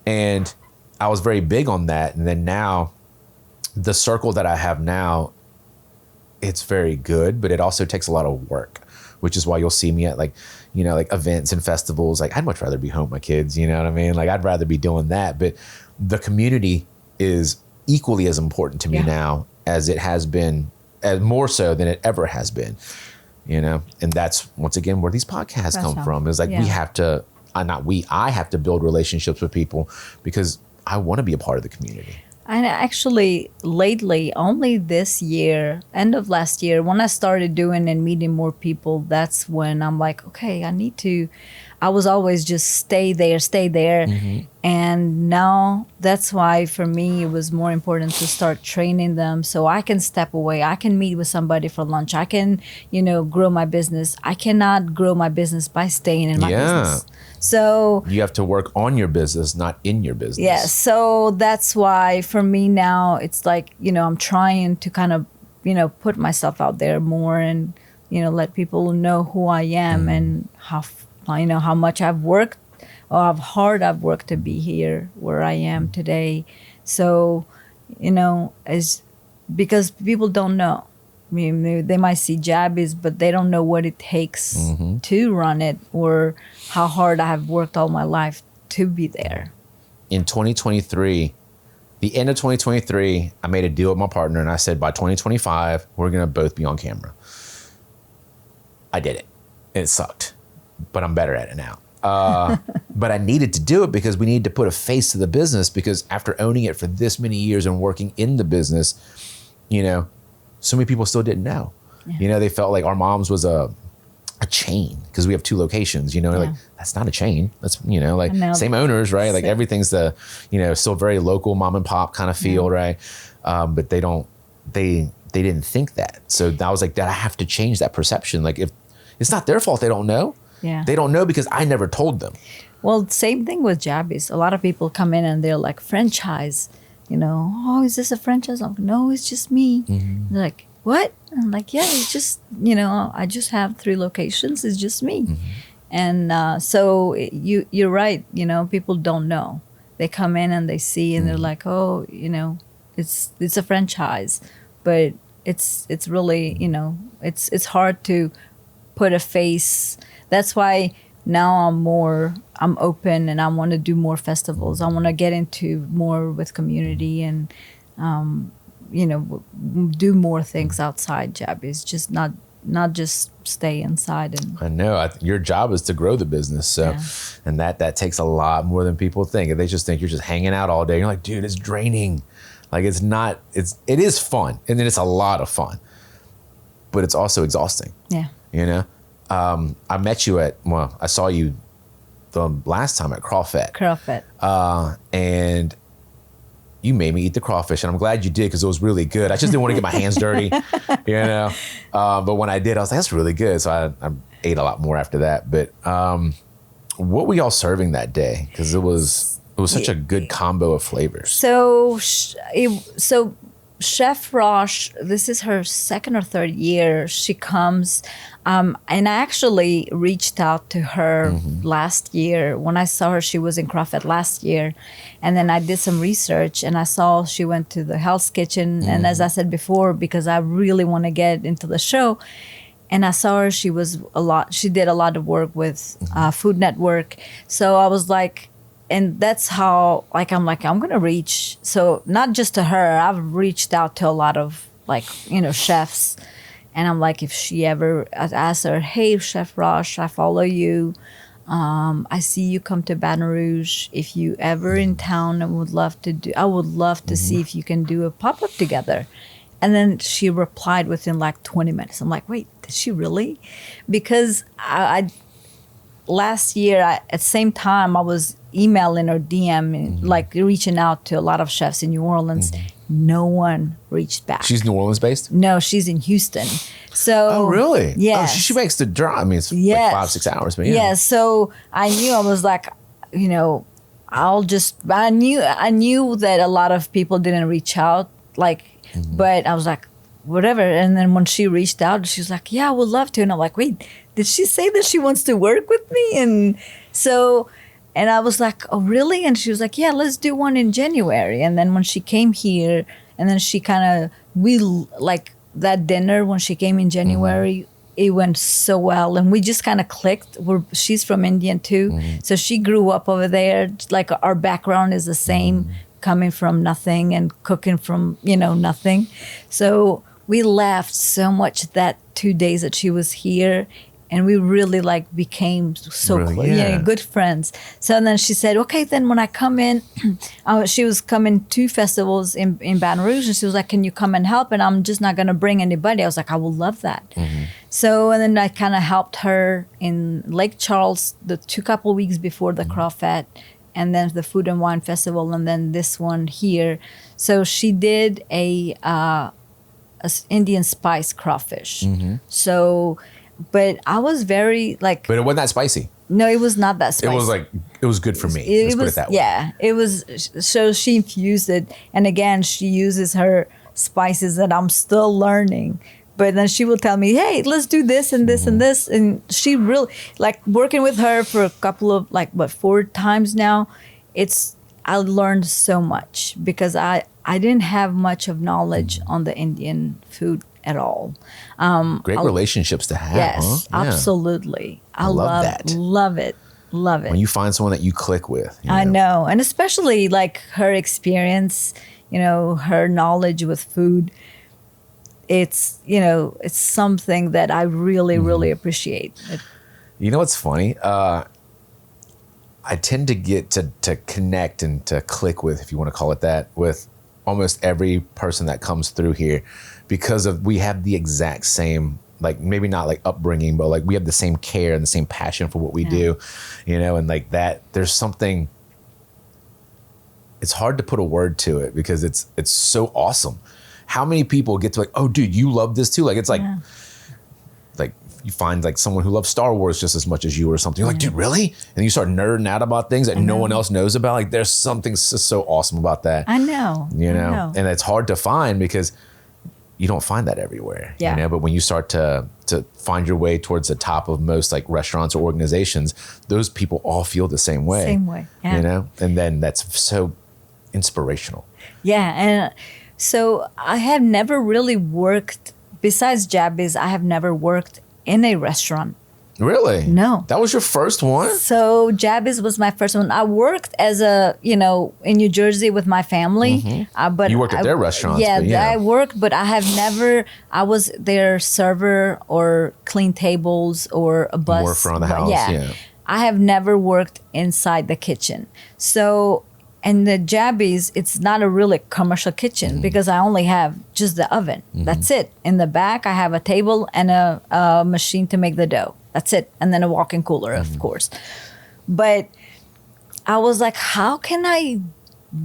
And I was very big on that. And then now the circle that I have now, it's very good, but it also takes a lot of work, which is why you'll see me at like, you know, like events and festivals. Like I'd much rather be home with my kids, you know what I mean? Like I'd rather be doing that, but the community is equally as important to me now as it has been, as more so than it ever has been, you know? And that's once again where these podcasts come from is like, we have to, I have to build relationships with people because I want to be a part of the community. And actually lately, only this year, end of last year, when I started doing and meeting more people, that's when I'm like, okay, I was always just stay there. Mm-hmm. And now that's why for me, it was more important to start training them so I can step away. I can meet with somebody for lunch. I can, you know, grow my business. I cannot grow my business by staying in my business. So you have to work on your business, not in your business. Yeah. So that's why for me now, it's like, you know, I'm trying to kind of, you know, put myself out there more and, you know, let people know who I am and how much I've worked or how hard I've worked to be here where I am today. So, you know, because people don't know. I mean, they might see Jabby's, but they don't know what it takes to run it or how hard I have worked all my life to be there. In 2023, the end of 2023, I made a deal with my partner and I said, by 2025, we're going to both be on camera. I did it. It sucked, but I'm better at it now. But I needed to do it because we needed to put a face to the business because after owning it for this many years and working in the business, you know, so many people still didn't know. Yeah. You know, they felt like our mom's was a chain because we have 2 locations, you know, like that's not a chain. That's, you know, like same owners, right? Like everything's still very local mom and pop kind of feel, right? But they didn't think that. So I was like, Dad, I have to change that perception. Like if it's not their fault, they don't know. Yeah. They don't know because I never told them. Well, same thing with Jabby's. A lot of people come in and they're like, franchise. You know, oh, is this a franchise? I'm like, no, it's just me. Mm-hmm. They're like, what? I'm like, yeah, it's just, you know, I just have 3 locations. It's just me. Mm-hmm. And so you're right. You know, people don't know. They come in and they see and they're like, oh, you know, it's a franchise. But it's really, you know, it's hard to put a face. That's why now I'm open and I want to do more festivals. I want to get into more with community and, you know, do more things outside Jabby's, just not not just stay inside. And I know. Your job is to grow the business. So, and that takes a lot more than people think. They just think you're just hanging out all day. You're like, dude, it's draining. Like it is fun. And then it's a lot of fun, but it's also exhausting. Yeah. You know, I met you I saw you the last time at Crawford. And you made me eat the crawfish, and I'm glad you did because it was really good. I just didn't want to get my hands dirty, you know. But when I did, I was like, "That's really good." So I ate a lot more after that. But what were y'all serving that day? Because it was such a good combo of flavors. So Chef Roche, this is her second or third year. She comes, and I actually reached out to her last year. When I saw her, she was in Crawford last year. And then I did some research, and I saw she went to the Hell's Kitchen. And as I said before, because I really want to get into the show, and I saw her, she did a lot of work with Food Network. So I was like, and that's how, I'm going to reach. So not just to her, I've reached out to a lot of chefs. And I'm like, if she ever, I asked her, hey, Chef Roche, I follow you. I see you come to Baton Rouge. If you ever in town, I would love to see if you can do a pop-up together. And then she replied within 20 minutes. I'm like, wait, did she really? Because I last year, at the same time, I was emailing or DM, reaching out to a lot of chefs in New Orleans. No one reached back. She's New Orleans based? No, she's in Houston. So, oh, really? Yeah. Oh, she makes the drive. I mean, it's like 5-6 hours. But yeah. So I knew, I was like, I knew that a lot of people didn't reach out, but I was like, whatever. And then when she reached out, she was like, yeah, I would love to. And I'm like, wait, did she say that she wants to work with me? And so, and I was like, oh, really? And she was like, yeah, let's do one in January. And then when she came here, and then she that dinner when she came in January, it went so well. And we just kind of clicked. She's from India too. So she grew up over there. Our background is the same, coming from nothing and cooking from, nothing. So we laughed so much that 2 days that she was here. And we really became so close, good friends. So then she said, okay, then when I come in, she was coming to festivals in Baton Rouge, and she was like, can you come and help? And I'm just not going to bring anybody. I was like, I will love that. So, and then I kind of helped her in Lake Charles the couple weeks before the Crawford, and then the Food and Wine Festival, and then this one here. So she did a Indian spice crawfish. So... But I was very But it wasn't that spicy. No, it was not that spicy. It was good for me. Let's put it that way. Yeah, it was. So she infused it. And again, she uses her spices that I'm still learning. But then she will tell me, hey, let's do this and this and this. And she really, working with her for a couple of, 4 times now, I learned so much because I didn't have much of knowledge on the Indian food at all. Great relationships to have. Yes, huh? Absolutely. I love that. Love it. When you find someone that you click with. I know. And especially her experience, her knowledge with food. It's something that I really, really appreciate. You know what's funny? I tend to get to connect and to click with, if you want to call it that, with almost every person that comes through here, because we have the exact same, maybe not upbringing, but we have the same care and the same passion for what we do, and that there's something, it's hard to put a word to it because it's so awesome. How many people get to oh, dude, you love this too? You find someone who loves Star Wars just as much as you or something. You're like, dude, really? And you start nerding out about things that no one else knows about. There's something so awesome about that. I know. And it's hard to find because you don't find that everywhere. Yeah. But when you start to find your way towards the top of most restaurants or organizations, those people all feel the same way. Same way. Yeah. And then that's so inspirational. Yeah. And so I have never really worked, besides Jabby's, I have never worked in a restaurant Really? No. That was your first one? So Jabby's was my first one. I worked as in New Jersey with my family. But you worked at their restaurants. Yeah, I worked, but I have never, I was their server or clean tables or a bus. More front of the house, yeah. I have never worked inside the kitchen. So, and the Jabby's, it's not a really commercial kitchen because I only have just the oven. That's it. In the back, I have a table and a machine to make the dough. That's it. And then a walk-in cooler, of course. But I was like, how can I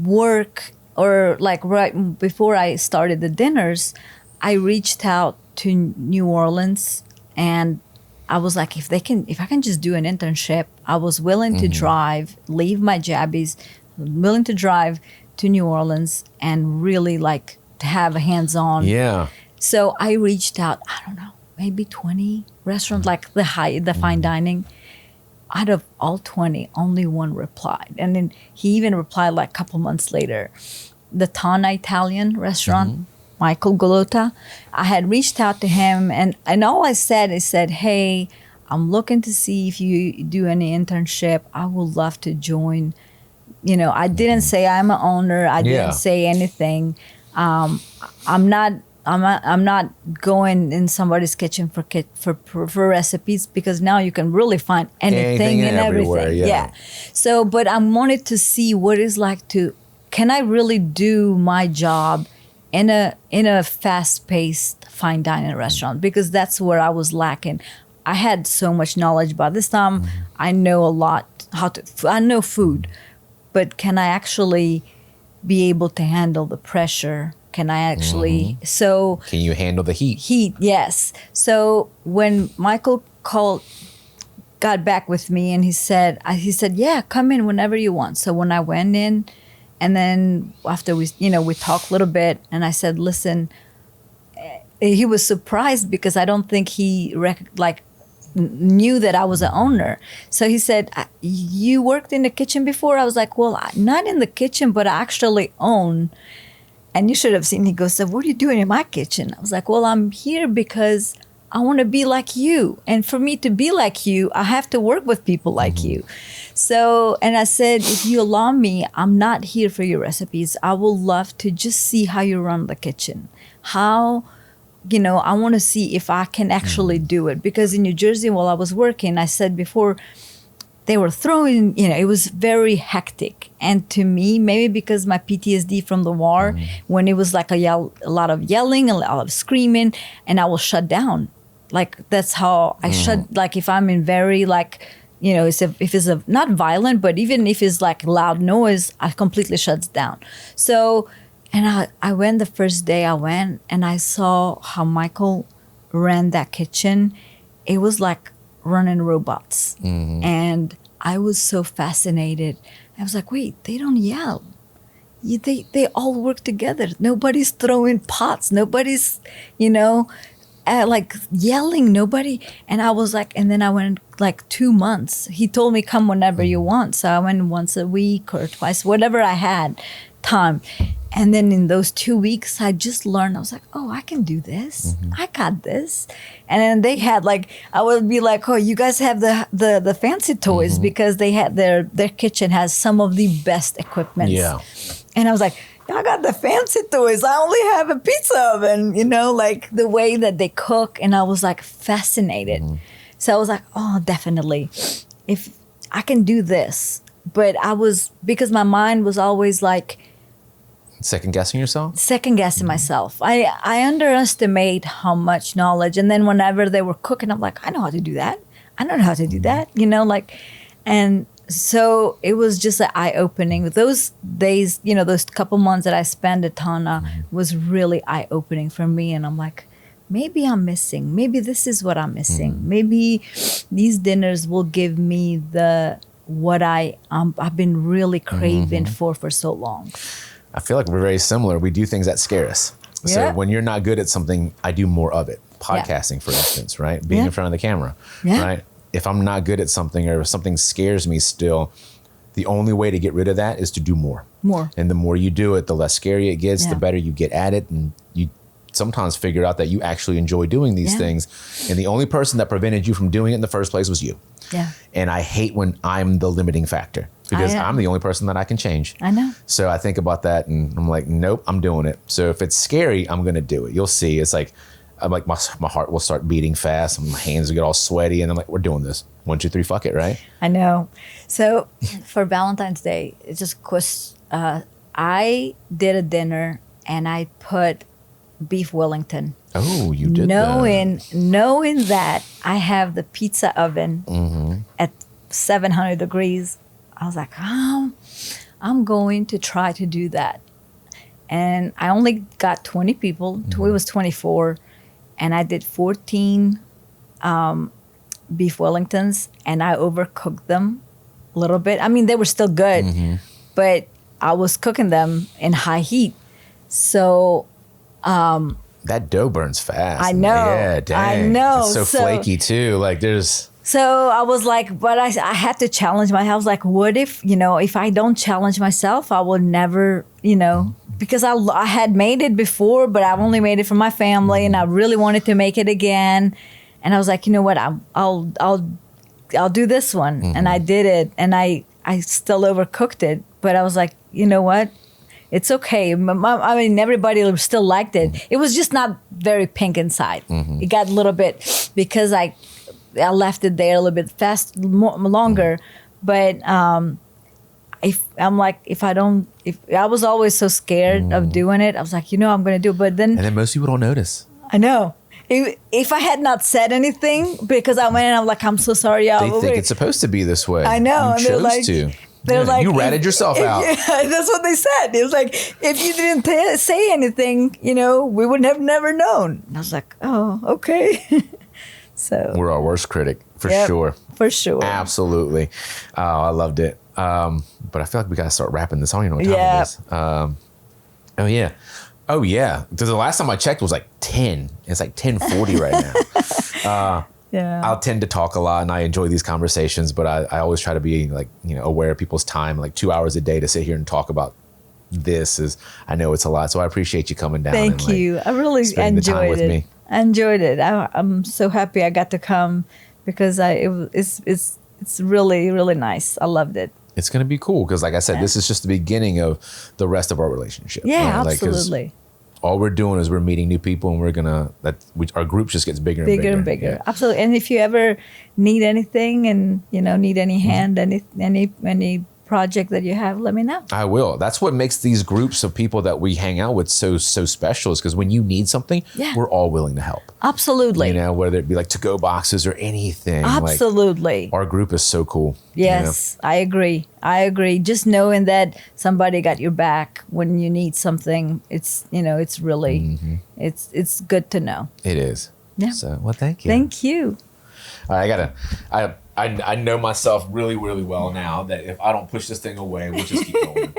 work? Or like right before I started the dinners, I reached out to New Orleans and I was like, if I can just do an internship, I was willing to drive, leave my Jabbies, willing to drive to New Orleans and really like to have a hands-on. Yeah. So I reached out, I don't know, maybe 20 restaurants, like the fine dining. Out of all 20, only one replied. And then he even replied like a couple months later. The Tana Italian restaurant, Michael Golota, I had reached out to him and all I said is, hey, I'm looking to see if you do any internship. I would love to join. I didn't say I'm an owner. I didn't say anything. I'm not going in somebody's kitchen for recipes because now you can really find anything and everything. Yeah. So, but I wanted to see what it's like can I really do my job in a fast-paced fine dining restaurant, because that's where I was lacking. I had so much knowledge by this time. I know a lot I know food, but can I actually be able to handle the pressure? Can I actually, can you handle the heat? Heat, yes. So when Michael got back with me and he said, yeah, come in whenever you want. So when I went in, and then after we talked a little bit, and I said, listen, he was surprised because I don't think he knew that I was an owner. So he said, you worked in the kitchen before? I was like, well, not in the kitchen, but I actually own. And you should have seen, he goes, so what are you doing in my kitchen? I was like, well, I'm here because I want to be like you. And for me to be like you, I have to work with people like you. So, and I said, if you allow me, I'm not here for your recipes. I would love to just see how you run the kitchen. How, I want to see if I can actually do it. Because in New Jersey, while I was working, I said before, they were throwing, it was very hectic. And to me, maybe because my PTSD from the war, when it was like a lot of yelling, a lot of screaming, and I will shut down. Like, that's how I shut, like if I'm in very like, if it's not violent, but even if it's like loud noise, I completely shuts down. So, and I went the first day I went and I saw how Michael ran that kitchen. It was like running robots. And I was so fascinated. I was like, wait, they don't yell. They all work together. Nobody's throwing pots. Nobody's, like yelling. Nobody. And I was like, and then I went like 2 months. He told me, come whenever you want. So I went once a week or twice, whatever I had time. And then in those 2 weeks, I just learned. I was like, oh, I can do this. I got this. And then they had like, I would be like, oh, you guys have the fancy toys because they had their kitchen has some of the best equipment. Yeah. And I was like, I got the fancy toys. I only have a pizza oven, like the way that they cook. And I was like fascinated. So I was like, oh, definitely. If I can do this. But because my mind was always like, second guessing yourself? Second guessing myself. I underestimate how much knowledge. And then whenever they were cooking, I'm like, I know how to do that. I know how to do that. And so it was just an eye-opening. Those days, those couple months that I spent at Tana was really eye-opening for me. And I'm like, maybe I'm missing. Maybe this is what I'm missing. Maybe these dinners will give me what I've been really craving for so long. I feel like we're very similar. We do things that scare us. So when you're not good at something, I do more of it. Podcasting, for instance, right? Being in front of the camera, right? If I'm not good at something or if something scares me still, the only way to get rid of that is to do more. And the more you do it, the less scary it gets, the better you get at it, and you sometimes figure out that you actually enjoy doing these things. And the only person that prevented you from doing it in the first place was you. Yeah. And I hate when I'm the limiting factor because I'm the only person that I can change. I know. So I think about that and I'm like, nope, I'm doing it. So if it's scary, I'm going to do it. You'll see. It's like, I'm like, my heart will start beating fast and my hands will get all sweaty. And I'm like, we're doing this. 1, 2, 3, fuck it, right? I know. So for Valentine's Day, it's just I did a dinner and I put beef Wellington. Oh, you did knowing that I have the pizza oven at 700 degrees. I was like, I'm going to try to do that. And I only got 20 people. It was 24. And I did 14 beef Wellingtons, and I overcooked them a little bit. I mean, they were still good, but I was cooking them in high heat. So that dough burns fast. I know. Yeah, dang. I know. It's so flaky too. Like there's. So I was like, but I had to challenge myself. I was like, what if, if I don't challenge myself, I will never, because I had made it before, but I've only made it for my family, and I really wanted to make it again. And I was like, you know what, I'll do this one. And I did it, and I still overcooked it. But I was like, you know what? It's okay. I mean, everybody still liked it. It was just not very pink inside. It got a little bit, because I left it there a little bit longer. But if I was always so scared of doing it, I was like, I'm going to do it. But then. And then most people don't notice. I know. If I had not said anything, because I went and I'm like, I'm so sorry, y'all. They think it's supposed to be this way. I know. You chose to. They're like, you ratted yourself out. Yeah, that's what they said. It was like, if you didn't say anything, we would have never known. And I was like, oh, okay. So we're our worst critic, for sure. For sure. Absolutely. Oh, I loved it. But I feel like we got to start wrapping this. I don't even know what time it is. Oh, yeah. Because the last time I checked was like 10. It's like 10:40 right now. I'll tend to talk a lot, and I enjoy these conversations, but I always try to be like, aware of people's time. Like 2 hours a day to sit here and talk about this I know it's a lot. So I appreciate you coming down. Thank you. I really enjoyed it. I enjoyed it. I'm so happy I got to come, because it's really, really nice. I loved it. It's going to be cool because, like I said, this is just the beginning of the rest of our relationship. Yeah, right? absolutely. All we're doing is we're meeting new people, and our group just gets bigger and bigger. Bigger and bigger. Yeah. Absolutely. And if you ever need anything and, need any hand, any project that you have, let me know. I will. That's what makes these groups of people that we hang out with so special, is because when you need something, we're all willing to help. Absolutely. Whether it be like to-go boxes or anything. Absolutely. Like, our group is so cool. Yes, I agree. Just knowing that somebody got your back when you need something, it's really, it's good to know. It is. Yeah. So, well, thank you. Thank you. All right, I know myself really, really well now that if I don't push this thing away, we'll just keep going.